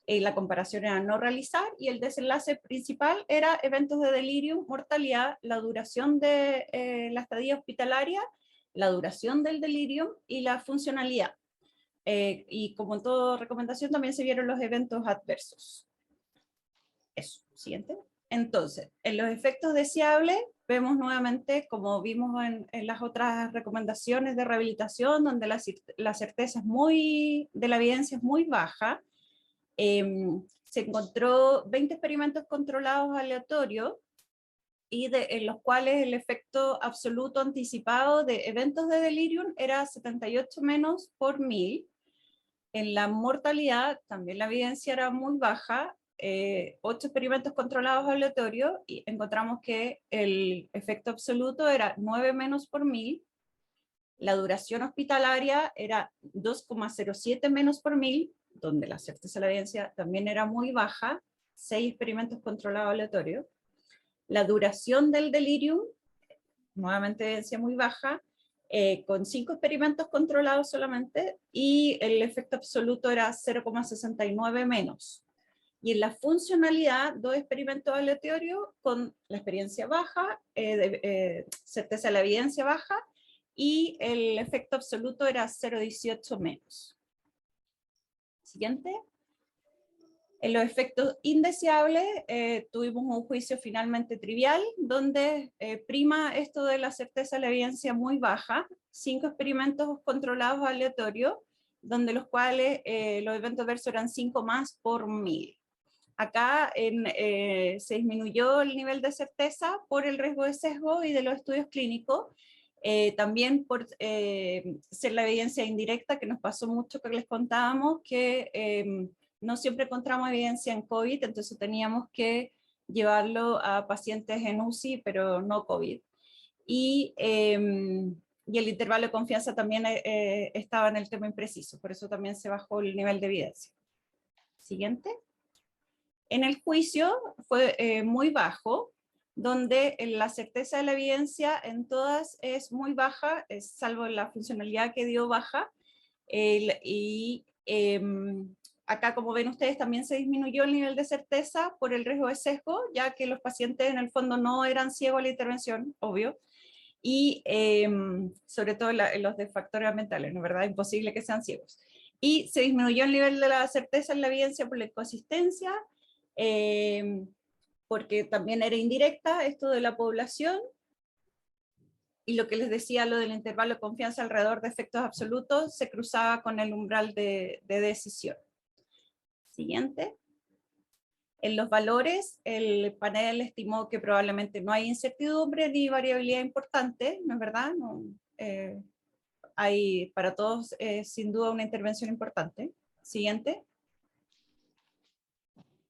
La comparación era no realizar, y el desenlace principal era eventos de delirio, mortalidad, la duración de la estadía hospitalaria, la duración del delirio y la funcionalidad. Y como en toda recomendación también se vieron los eventos adversos. Eso, siguiente. Entonces, en los efectos deseables, vemos nuevamente, como vimos en las otras recomendaciones de rehabilitación, donde la certeza de la evidencia es muy baja. Se encontró 20 experimentos controlados aleatorios, y en los cuales el efecto absoluto anticipado de eventos de delirium era 78 menos por 1000. En la mortalidad también la evidencia era muy baja, 8 experimentos controlados aleatorios, y encontramos que el efecto absoluto era 9 menos por 1000, la duración hospitalaria era 2,07 menos por 1000, donde la certeza de la evidencia también era muy baja, 6 experimentos controlados aleatorios. La duración del delirium, nuevamente evidencia muy baja, con 5 experimentos controlados solamente, y el efecto absoluto era 0,69 menos. Y en la funcionalidad, 2 experimentos aleatorios con la experiencia baja, certeza de la evidencia baja, y el efecto absoluto era 0,18 menos. Siguiente. En los efectos indeseables, tuvimos un juicio finalmente trivial, donde prima esto de la certeza de la evidencia muy baja, 5 experimentos controlados aleatorios, donde los cuales los eventos adversos eran 5 más por 1000. Acá se disminuyó el nivel de certeza por el riesgo de sesgo y de los estudios clínicos, también por ser la evidencia indirecta, que nos pasó mucho que les contábamos, que no siempre encontramos evidencia en COVID, entonces teníamos que llevarlo a pacientes en UCI, pero no COVID. Y el intervalo de confianza también estaba en el tema impreciso, por eso también se bajó el nivel de evidencia. Siguiente. En el juicio fue muy bajo, donde la certeza de la evidencia en todas es muy baja, salvo la funcionalidad que dio baja, acá, como ven ustedes, también se disminuyó el nivel de certeza por el riesgo de sesgo, ya que los pacientes en el fondo no eran ciegos a la intervención, obvio, y sobre todo los de factores ambientales, ¿no es verdad? Imposible que sean ciegos. Y se disminuyó el nivel de la certeza en la evidencia por la inconsistencia, porque también era indirecta esto de la población, y lo que les decía, lo del intervalo de confianza alrededor de efectos absolutos, se cruzaba con el umbral de decisión. Siguiente. En los valores, el panel estimó que probablemente no hay incertidumbre ni variabilidad importante, ¿no es verdad? No, hay para todos sin duda una intervención importante. Siguiente.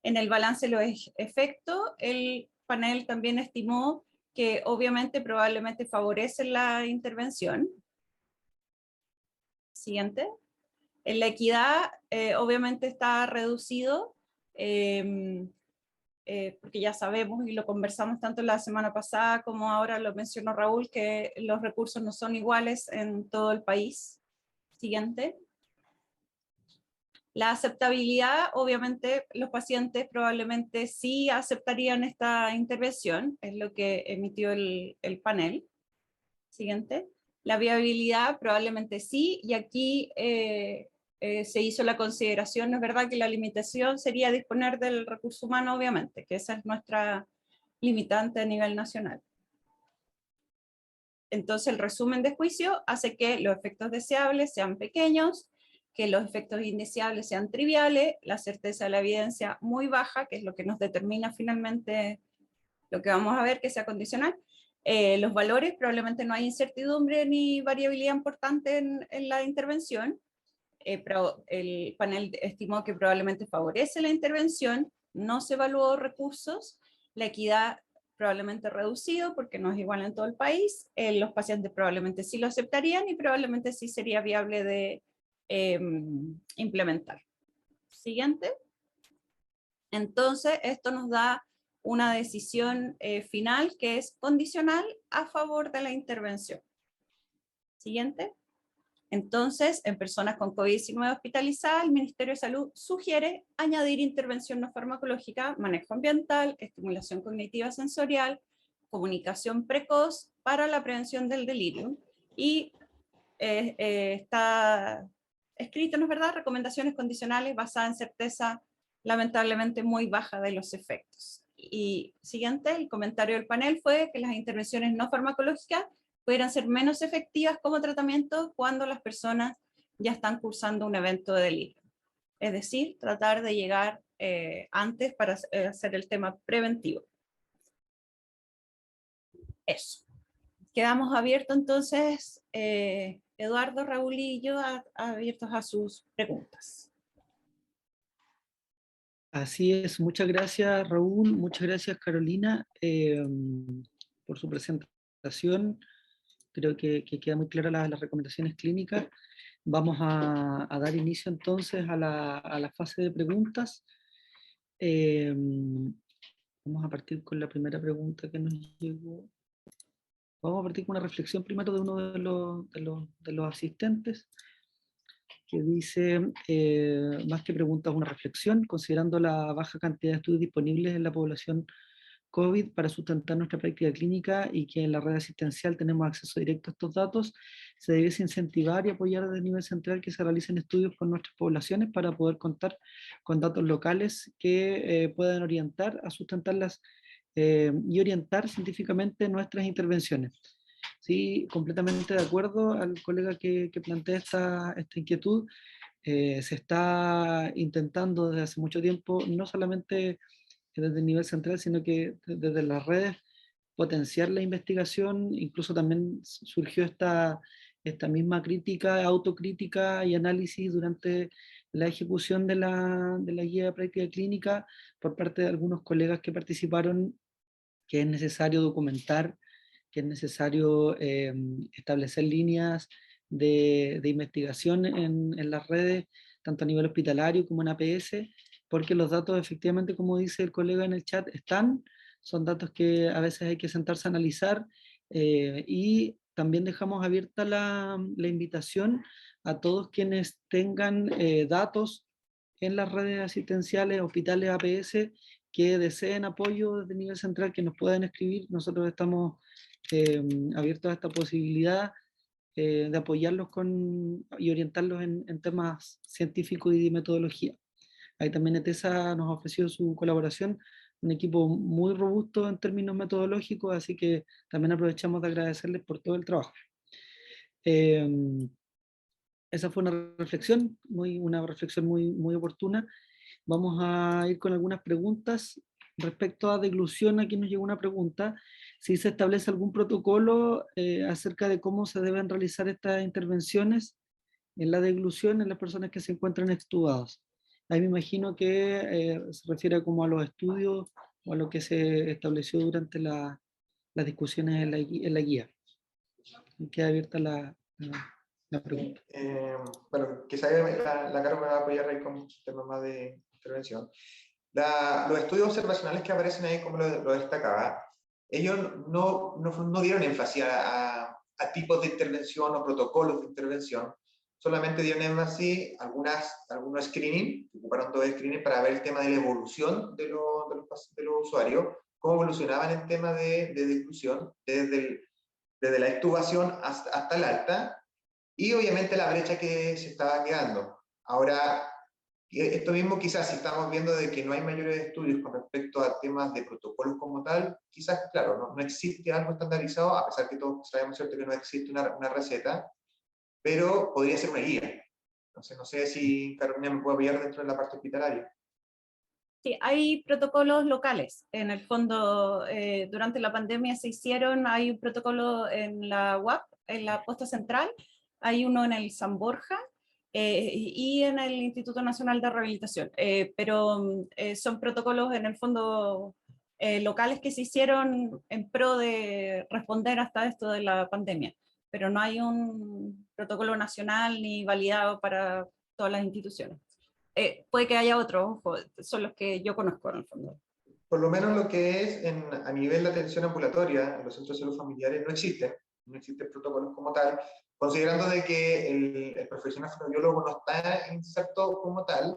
En el balance de los efectos, el panel también estimó que obviamente probablemente favorece la intervención. Siguiente. En la equidad, obviamente está reducido, porque ya sabemos y lo conversamos tanto la semana pasada como ahora lo mencionó Raúl, que los recursos no son iguales en todo el país. Siguiente. La aceptabilidad, obviamente, los pacientes probablemente sí aceptarían esta intervención, es lo que emitió el panel. Siguiente. La viabilidad, probablemente sí, y aquí se hizo la consideración, no es verdad que la limitación sería disponer del recurso humano, obviamente, que esa es nuestra limitante a nivel nacional. Entonces, el resumen de juicio hace que los efectos deseables sean pequeños, que los efectos indeseables sean triviales, la certeza de la evidencia muy baja, que es lo que nos determina finalmente lo que vamos a ver que sea condicional. Los valores, probablemente no hay incertidumbre ni variabilidad importante en la intervención, pero el panel estimó que probablemente favorece la intervención, no se evaluó recursos, la equidad probablemente reducido porque no es igual en todo el país, los pacientes probablemente sí lo aceptarían y probablemente sí sería viable de implementar. Siguiente. Entonces, esto nos da una decisión final que es condicional a favor de la intervención. Siguiente. Entonces, en personas con COVID-19 hospitalizadas, el Ministerio de Salud sugiere añadir intervención no farmacológica, manejo ambiental, estimulación cognitiva sensorial, comunicación precoz para la prevención del delirio. Y está escrito, ¿no es verdad?, recomendaciones condicionales basadas en certeza lamentablemente muy baja de los efectos. Y siguiente, el comentario del panel fue que las intervenciones no farmacológicas pudieran ser menos efectivas como tratamiento cuando las personas ya están cursando un evento de delirio. Es decir, tratar de llegar antes para hacer el tema preventivo. Eso. Quedamos abiertos entonces, Eduardo, Raúl y yo, abiertos a sus preguntas. Así es, muchas gracias Raúl, muchas gracias Carolina por su presentación. Creo que queda muy clara las recomendaciones clínicas. Vamos a dar inicio entonces a la fase de preguntas. Vamos a partir con la primera pregunta que nos llegó. Vamos a partir con una reflexión primero de uno de los asistentes, que dice, más que preguntas, una reflexión, considerando la baja cantidad de estudios disponibles en la población COVID para sustentar nuestra práctica clínica y que en la red asistencial tenemos acceso directo a estos datos, se debiese incentivar y apoyar desde el nivel central que se realicen estudios con nuestras poblaciones para poder contar con datos locales que puedan orientar a sustentarlas y orientar científicamente nuestras intervenciones. Sí, completamente de acuerdo al colega que plantea esta inquietud. Se está intentando desde hace mucho tiempo, no solamente desde el nivel central, sino que desde las redes, potenciar la investigación. Incluso también surgió esta misma crítica, autocrítica y análisis durante la ejecución de la guía de práctica clínica por parte de algunos colegas que participaron, que es necesario documentar, que es necesario establecer líneas de investigación en las redes, tanto a nivel hospitalario como en APS, porque los datos efectivamente, como dice el colega en el chat, son datos que a veces hay que sentarse a analizar, y también dejamos abierta la invitación a todos quienes tengan datos en las redes asistenciales, hospitales, APS, que deseen apoyo desde el nivel central, que nos puedan escribir. Nosotros estamos abiertos a esta posibilidad de apoyarlos y orientarlos en temas científicos y de metodología. Ahí también ETESA nos ofreció su colaboración, un equipo muy robusto en términos metodológicos, así que también aprovechamos de agradecerles por todo el trabajo. Esa fue una reflexión muy oportuna. Vamos a ir con algunas preguntas. Respecto a deglución, aquí nos llegó una pregunta, si se establece algún protocolo acerca de cómo se deben realizar estas intervenciones en la deglución en las personas que se encuentran extubadas. Ahí me imagino que se refiere como a los estudios o a lo que se estableció durante las discusiones en la guía. Queda abierta la pregunta. Bueno, quizá la Caro me va a apoyar ahí con temas más de intervención. Los estudios observacionales que aparecen ahí, como lo destacaba, ellos no dieron énfasis a tipos de intervención o protocolos de intervención, solamente dieron énfasis algunos screening, ocuparon todo el screening para ver el tema de la evolución de los usuarios, cómo evolucionaban el tema de exclusión, desde la extubación hasta el alta, y obviamente la brecha que se estaba quedando. Ahora, esto mismo quizás si estamos viendo de que no hay mayores estudios con respecto a temas de protocolos como tal, quizás, claro, no existe algo estandarizado, a pesar que todos sabemos, ¿cierto?, que no existe una receta, pero podría ser una guía. Entonces, no sé si Carolina me puede apoyar dentro de la parte hospitalaria. Sí, hay protocolos locales. En el fondo, durante la pandemia hay un protocolo en la UAP, en la posta central, hay uno en el San Borja y en el Instituto Nacional de Rehabilitación. Pero son protocolos en el fondo locales que se hicieron en pro de responder hasta esto de la pandemia. Pero no hay un protocolo nacional ni validado para todas las instituciones. Puede que haya otros, ojo, son los que yo conozco en el fondo. Por lo menos lo que es a nivel de atención ambulatoria, en los centros de salud familiares no existen protocolos como tal, considerando de que el profesional fonoaudiólogo no está inserto como tal,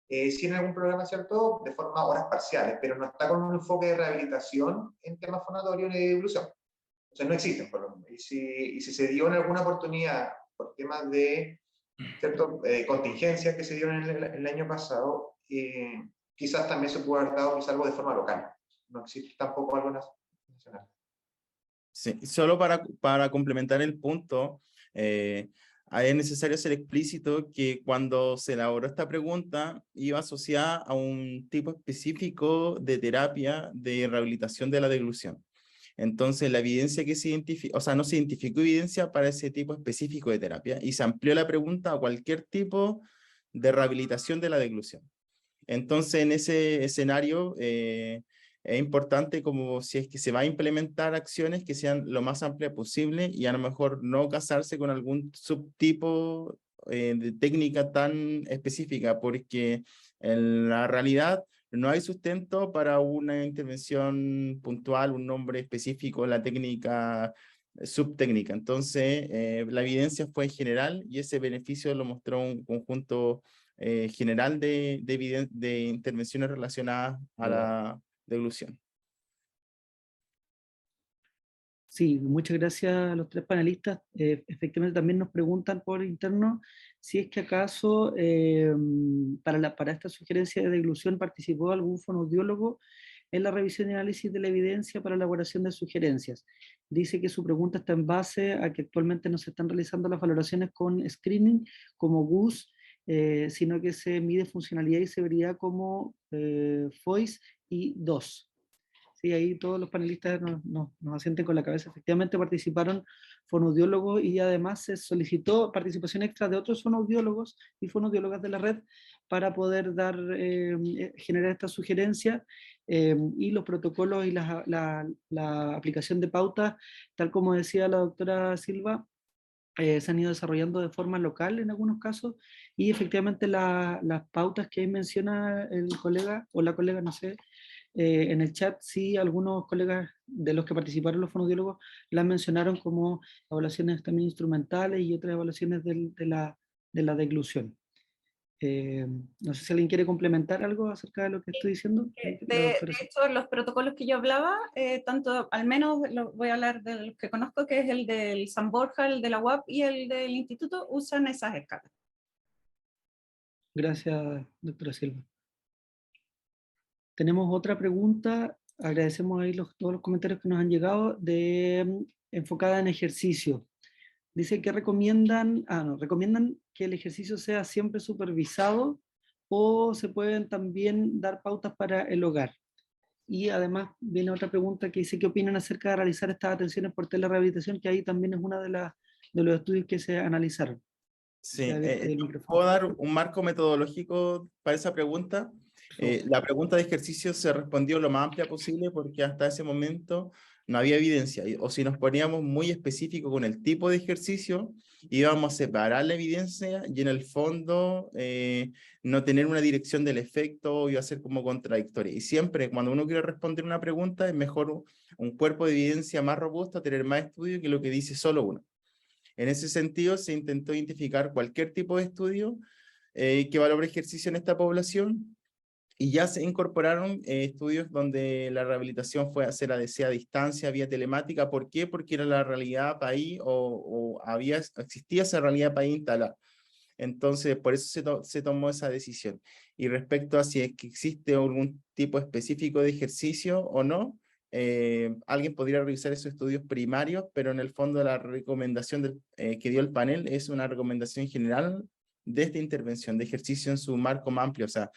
sí en algún programa, ¿cierto?, de forma horas parciales, pero no está con un enfoque de rehabilitación en temas fonoaudiólogos ni de evolución. O sea, no existen, por lo menos. Y si se dio en alguna oportunidad por temas de contingencias que se dieron el año pasado, quizás también se pudo haber dado algo de forma local. No existe tampoco algo nacional. Sí, solo para complementar el punto, es necesario ser explícito que cuando se elaboró esta pregunta iba asociada a un tipo específico de terapia de rehabilitación de la deglución. Entonces, la evidencia que se identificó, o sea, no se identificó evidencia para ese tipo específico de terapia y se amplió la pregunta a cualquier tipo de rehabilitación de la deglución. Entonces, en ese escenario, es importante como si es que se va a implementar acciones que sean lo más amplias posible y a lo mejor no casarse con algún subtipo de técnica tan específica, porque en la realidad no hay sustento para una intervención puntual, un nombre específico, la técnica subtécnica. Entonces, la evidencia fue general y ese beneficio lo mostró un conjunto general de intervenciones relacionadas a la deglución. Sí, muchas gracias a los tres panelistas. Efectivamente también nos preguntan por interno si es que acaso para esta sugerencia de deglución participó algún fonoaudiólogo en la revisión y análisis de la evidencia para la elaboración de sugerencias. Dice que su pregunta está en base a que actualmente no se están realizando las valoraciones con screening como GUS, sino que se mide funcionalidad y severidad como FOIS y DOS. Sí, ahí todos los panelistas nos asienten con la cabeza. Efectivamente participaron fonoaudiólogos y además se solicitó participación extra de otros fonoaudiólogos y fonoaudiólogas de la red para poder generar esta sugerencia y los protocolos y la aplicación de pautas, tal como decía la doctora Silva, se han ido desarrollando de forma local en algunos casos y efectivamente las pautas que ahí menciona el colega o la colega, no sé, en el chat sí algunos colegas de los que participaron los fonoaudiólogos las mencionaron como evaluaciones también instrumentales y otras evaluaciones de la deglución. No sé si alguien quiere complementar algo acerca de lo que estoy diciendo. De hecho, los protocolos que yo hablaba, tanto, al menos voy a hablar de los que conozco, que es el del San Borja, el de la UAP y el del Instituto, usan esas escalas. Gracias, doctora Silva. Tenemos otra pregunta, agradecemos ahí todos los comentarios que nos han llegado, enfocada en ejercicio. Dice que recomiendan que el ejercicio sea siempre supervisado o se pueden también dar pautas para el hogar. Y además viene otra pregunta que dice qué opinan acerca de realizar estas atenciones por telerehabilitación, que ahí también es uno de los estudios que se analizaron. Sí, ¿puedo dar un marco metodológico para esa pregunta? La pregunta de ejercicio se respondió lo más amplia posible porque hasta ese momento no había evidencia, o si nos poníamos muy específicos con el tipo de ejercicio, íbamos a separar la evidencia y en el fondo no tener una dirección del efecto iba a ser como contradictoria. Y siempre cuando uno quiere responder una pregunta es mejor un cuerpo de evidencia más robusto, tener más estudio que lo que dice solo uno. En ese sentido, se intentó identificar cualquier tipo de estudio que valore ejercicio en esta población, y ya se incorporaron estudios donde la rehabilitación fue hacer a distancia, vía telemática. ¿Por qué? Porque era la realidad país, o existía esa realidad país instalada. Entonces, por eso se tomó esa decisión. Y respecto a si es que existe algún tipo específico de ejercicio o no, alguien podría revisar esos estudios primarios, pero en el fondo la recomendación que dio el panel es una recomendación general de esta intervención de ejercicio en su marco más amplio. O sea,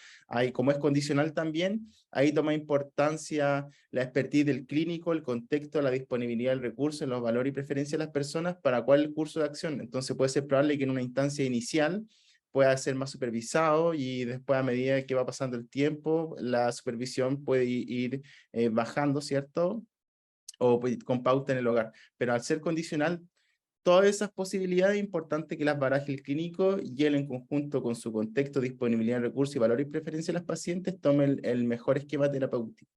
como es condicional también, ahí toma importancia la expertise del clínico, el contexto, la disponibilidad del recurso, los valores y preferencias de las personas para cuál es el curso de acción. Entonces puede ser probable que en una instancia inicial pueda ser más supervisado, y después, a medida que va pasando el tiempo, la supervisión puede ir bajando, ¿cierto? O con pauta en el hogar. Pero al ser condicional, todas esas posibilidades es importante que las baraje el clínico, y él, en conjunto con su contexto, disponibilidad de recursos y valor y preferencia de los pacientes, tome el mejor esquema terapéutico.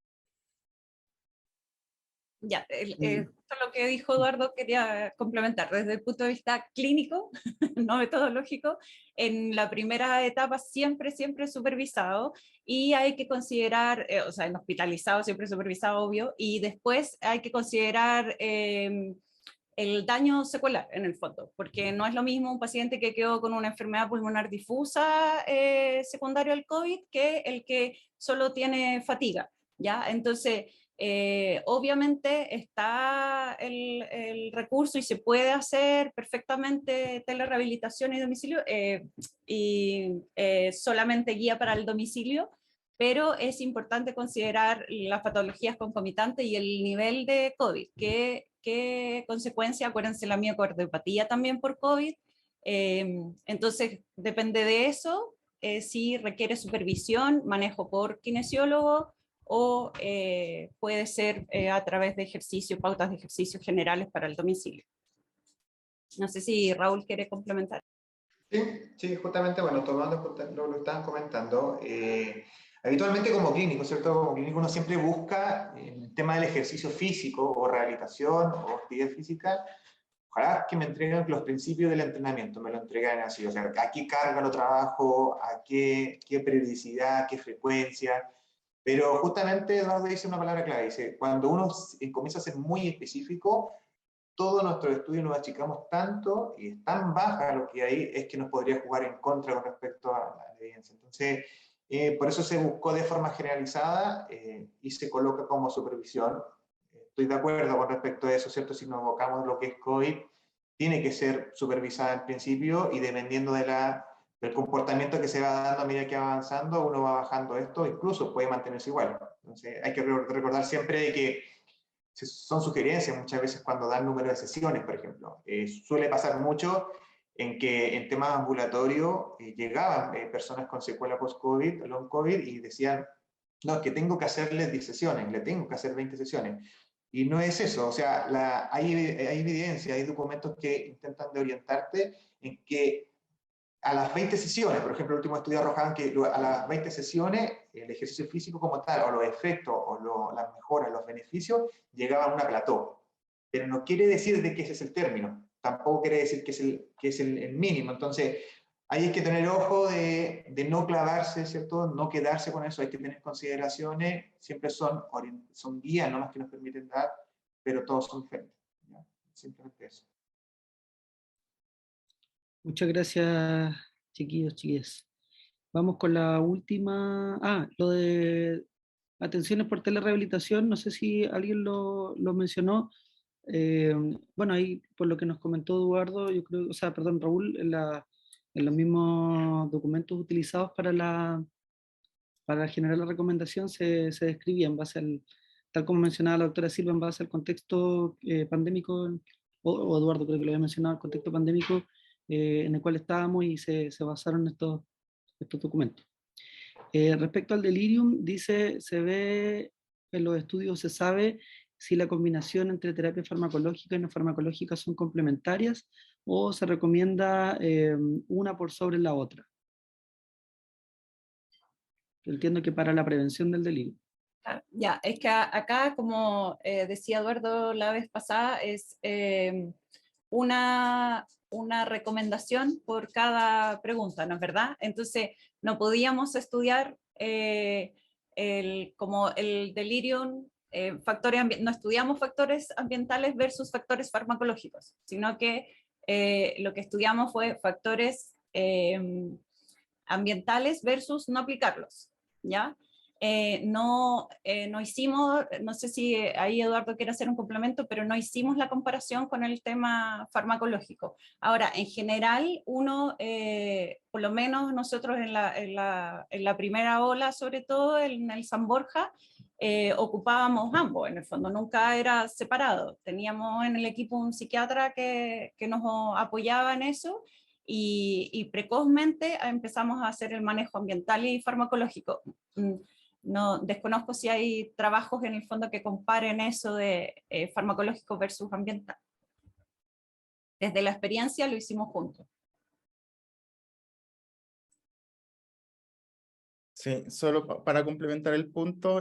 Ya, justo lo que dijo Eduardo quería complementar. Desde el punto de vista clínico, no metodológico, en la primera etapa siempre supervisado, y hay que considerar, o sea, en hospitalizado siempre supervisado, obvio, y después hay que considerar el daño secular en el fondo, porque no es lo mismo un paciente que quedó con una enfermedad pulmonar difusa secundario al COVID que el que solo tiene fatiga, ¿ya? Entonces, obviamente está el recurso y se puede hacer perfectamente telerehabilitación y domicilio, solamente guía para el domicilio, pero es importante considerar las patologías concomitantes y el nivel de COVID, qué consecuencia, acuérdense la miocardiopatía también por COVID, entonces depende de eso, si requiere supervisión, manejo por kinesiólogo, o puede ser a través de ejercicio, pautas de ejercicios generales para el domicilio. No sé si Raúl quiere complementar. Sí, justamente, bueno, tomando lo que estaban comentando, habitualmente como clínico, ¿cierto? Como clínico uno siempre busca el tema del ejercicio físico o rehabilitación o actividad física. Ojalá que me entreguen los principios del entrenamiento, me lo entregan así, o sea, a qué carga lo trabajo, a qué periodicidad, qué frecuencia. Pero justamente Eduardo dice una palabra clave, dice, cuando uno comienza a ser muy específico, todo nuestro estudio nos achicamos tanto y es tan baja lo que hay, es que nos podría jugar en contra con respecto a la evidencia. Entonces, por eso se buscó de forma generalizada y se coloca como supervisión. Estoy de acuerdo con respecto a eso, ¿cierto? Si nos evocamos lo que es COVID, tiene que ser supervisada en principio, y dependiendo del comportamiento que se va dando a medida que va avanzando, uno va bajando esto, incluso puede mantenerse igual. Entonces, hay que recordar siempre de que son sugerencias muchas veces cuando dan número de sesiones, por ejemplo. Suele pasar mucho en que en temas ambulatorios llegaban personas con secuela post-COVID, long COVID, y decían, no, es que tengo que hacerles 10 sesiones, le tengo que hacer 20 sesiones. Y no es eso, o sea, hay evidencia, hay documentos que intentan de orientarte en que a las 20 sesiones, por ejemplo, el último estudio arrojaban que a las 20 sesiones el ejercicio físico como tal, o los efectos, o las mejoras, los beneficios, llegaban a una plató. Pero no quiere decir de que ese es el término, tampoco quiere decir que es el mínimo. Entonces, ahí hay que tener ojo de no clavarse, ¿cierto? No quedarse con eso, hay que tener consideraciones, siempre son guías, no más que nos permiten dar, pero todos son diferentes. ¿Ya? Simplemente eso. Muchas gracias, chiquillos, chiquillas. Vamos con la última. Lo de atenciones por telerehabilitación, no sé si alguien lo mencionó. Bueno, ahí por lo que nos comentó Eduardo, yo creo, o sea, perdón, Raúl, en los mismos documentos utilizados para generar la recomendación se describía en base tal como mencionaba la doctora Silva, en base al contexto pandémico, o Eduardo creo que lo había mencionado, el contexto pandémico en el cual estábamos, y se basaron estos documentos. Respecto al delirium, dice, se ve en los estudios, se sabe si la combinación entre terapia farmacológica y no farmacológica son complementarias, o se recomienda una por sobre la otra. Entiendo que para la prevención del delirio. Ya, es que acá, como decía Eduardo la vez pasada, una recomendación por cada pregunta, ¿no es verdad? Entonces, no podíamos estudiar como el delirium, no estudiamos factores ambientales versus factores farmacológicos, sino que lo que estudiamos fue factores ambientales versus no aplicarlos, ¿ya? No hicimos, no sé si ahí Eduardo quiere hacer un complemento, pero no hicimos la comparación con el tema farmacológico. Ahora, en general, por lo menos nosotros en la primera ola, sobre todo en el San Borja, ocupábamos ambos, en el fondo nunca era separado. Teníamos en el equipo un psiquiatra que nos apoyaba en eso, y precozmente empezamos a hacer el manejo ambiental y farmacológico. No desconozco si hay trabajos en el fondo que comparen eso de farmacológico versus ambiental. Desde la experiencia lo hicimos juntos. Sí, solo para complementar el punto,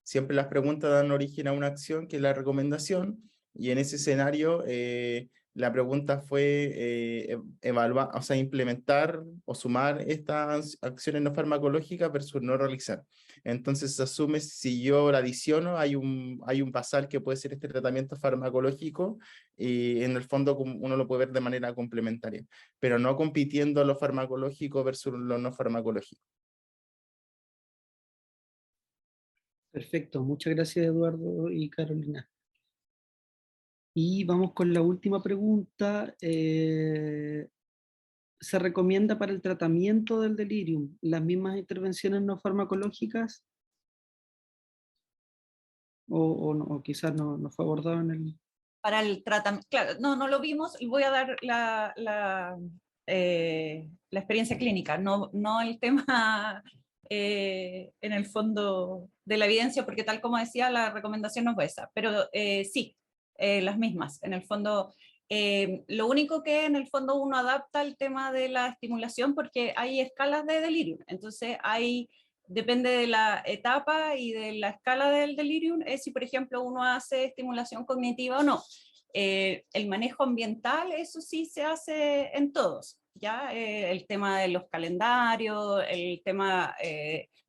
siempre las preguntas dan origen a una acción que es la recomendación, y en ese escenario la pregunta fue evaluar, o sea, implementar o sumar estas acciones no farmacológicas versus no realizar. Entonces se asume, si yo la adiciono, hay un basal que puede ser este tratamiento farmacológico, y en el fondo uno lo puede ver de manera complementaria, pero no compitiendo lo farmacológico versus lo no farmacológico. Perfecto, muchas gracias Eduardo y Carolina. Y vamos con la última pregunta. ¿Se recomienda para el tratamiento del delirium las mismas intervenciones no farmacológicas? O quizás no fue abordado en el... Para el tratamiento, claro, no lo vimos, y voy a dar la experiencia clínica, no el tema en el fondo de la evidencia, porque tal como decía, la recomendación no fue esa, pero sí, las mismas. En el fondo, lo único que en el fondo uno adapta el tema de la estimulación, porque hay escalas de delirium, entonces depende de la etapa y de la escala del delirium, es si por ejemplo uno hace estimulación cognitiva o no. El manejo ambiental, eso sí se hace en todos, ¿ya? El tema de los calendarios, el tema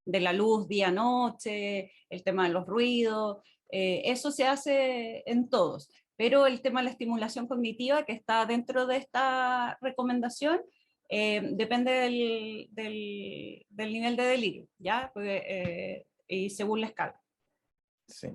de la luz día-noche, el tema de los ruidos, eso se hace en todos. Pero el tema de la estimulación cognitiva, que está dentro de esta recomendación, depende del nivel de delirio, ¿ya? Y según la escala. Sí.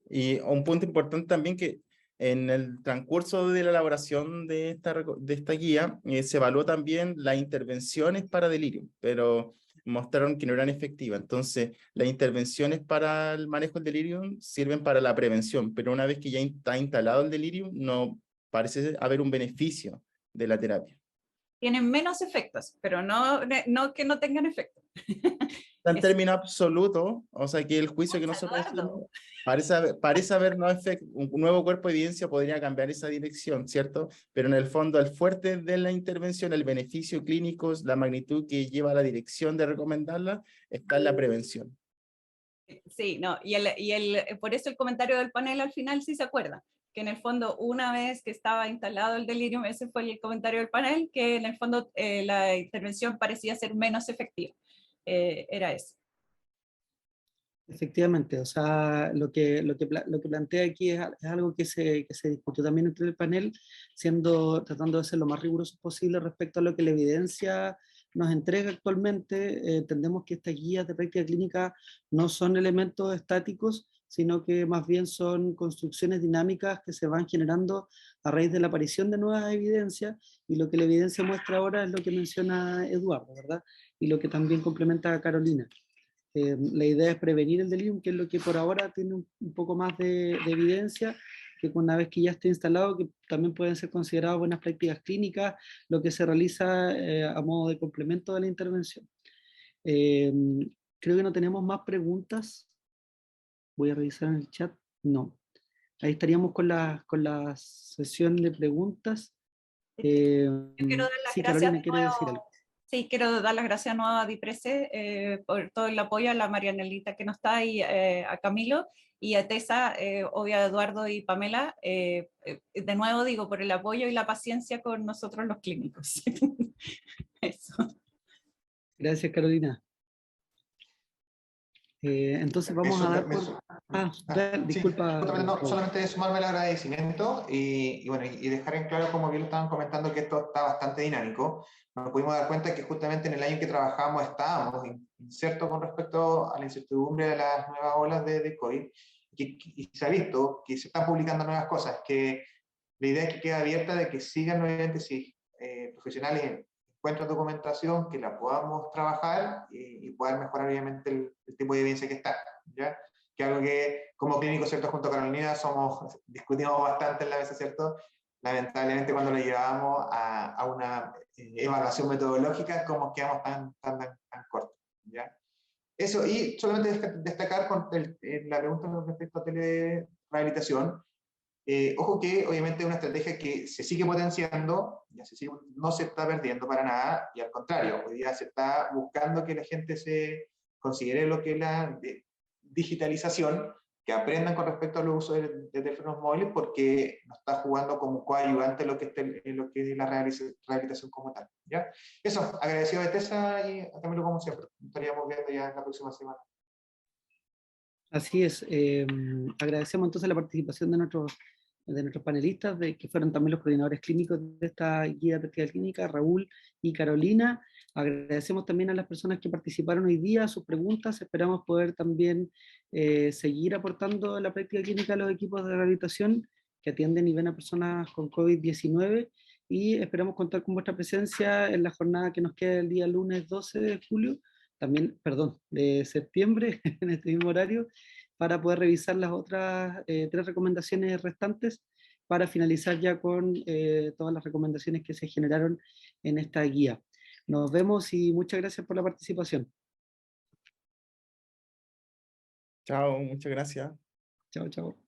Y un punto importante también, que en el transcurso de la elaboración de esta guía se evaluó también las intervenciones para delirio, pero mostraron que no eran efectivas. Entonces, las intervenciones para el manejo del delirium sirven para la prevención, pero una vez que ya está instalado el delirium, no parece haber un beneficio de la terapia. Tienen menos efectos, pero no que no tengan efectos. En términos absolutos, o sea que el juicio que nosotros hicimos parece haber un nuevo cuerpo de evidencia podría cambiar esa dirección, ¿cierto? Pero en el fondo el fuerte de la intervención, el beneficio clínico, la magnitud que lleva a la dirección de recomendarla, está en la prevención. Sí, no, por eso el comentario del panel al final sí se acuerda, que en el fondo una vez que estaba instalado el delirium, ese fue el comentario del panel, que en el fondo la intervención parecía ser menos efectiva. Era eso. Efectivamente, o sea, lo que plantea aquí es algo que se discutió también entre el panel, tratando de ser lo más riguroso posible respecto a lo que la evidencia nos entrega actualmente. Entendemos que estas guías de práctica clínica no son elementos estáticos, sino que más bien son construcciones dinámicas que se van generando a raíz de la aparición de nuevas evidencias, y lo que la evidencia muestra ahora es lo que menciona Eduardo, ¿verdad? Y lo que también complementa a Carolina. La idea es prevenir el delirium, que es lo que por ahora tiene un poco más de evidencia, que una vez que ya esté instalado, que también pueden ser consideradas buenas prácticas clínicas, lo que se realiza a modo de complemento de la intervención. Creo que no tenemos más preguntas. Voy a revisar en el chat. No. Ahí estaríamos con la sesión de preguntas. Yo quiero dar las Sí, gracias Carolina, de ¿quiere nuevo. decir algo? Sí, quiero dar las gracias nuevas a Diprese por todo el apoyo, a la Marianelita que no está, y a Camilo, y a Tessa, obvio a Eduardo y Pamela, de nuevo digo, por el apoyo y la paciencia con nosotros los clínicos. Eso. Gracias, Carolina. Entonces vamos Eso a dar me- por... sí, disculpa. no, solamente sumarme el agradecimiento y bueno, y dejar en claro, como bien lo estaban comentando, que esto está bastante dinámico. Nos pudimos dar cuenta que justamente en el año en que trabajamos estábamos inciertos con respecto a la incertidumbre de las nuevas olas de COVID, y se ha visto que se están publicando nuevas cosas, que la idea es que quede abierta de que sigan, obviamente, si profesionales encuentran documentación, que la podamos trabajar y poder mejorar, obviamente, el tipo de evidencia que está, ¿ya? Que algo que como clínicos, ¿cierto? Junto a Carolina discutimos bastante en la mesa, ¿cierto? Lamentablemente cuando lo llevamos a una evaluación metodológica, como quedamos tan cortos, ¿ya? Eso, y solamente destacar con la pregunta con respecto a telerehabilitación. Ojo que obviamente es una estrategia que se sigue potenciando, no se está perdiendo para nada, y al contrario, hoy día se está buscando que la gente se considere lo que es la digitalización, que aprendan con respecto al uso de teléfonos móviles, porque nos está jugando como coayudante en lo que es la rehabilitación como tal, ¿ya? Eso, agradecido a Tessa y a Camilo como siempre. Nos estaríamos viendo ya la próxima semana. Así es. Agradecemos entonces la participación de nuestros panelistas, que fueron también los coordinadores clínicos de esta guía de práctica clínica, Raúl y Carolina. Agradecemos también a las personas que participaron hoy día, sus preguntas. Esperamos poder también seguir aportando la práctica clínica a los equipos de rehabilitación que atienden y ven a personas con COVID-19, y esperamos contar con vuestra presencia en la jornada que nos queda el día lunes 12 de julio, también, perdón, de septiembre, en este mismo horario, para poder revisar las otras 3 recomendaciones restantes, para finalizar ya con todas las recomendaciones que se generaron en esta guía. Nos vemos y muchas gracias por la participación. Chao, muchas gracias. Chao, chao.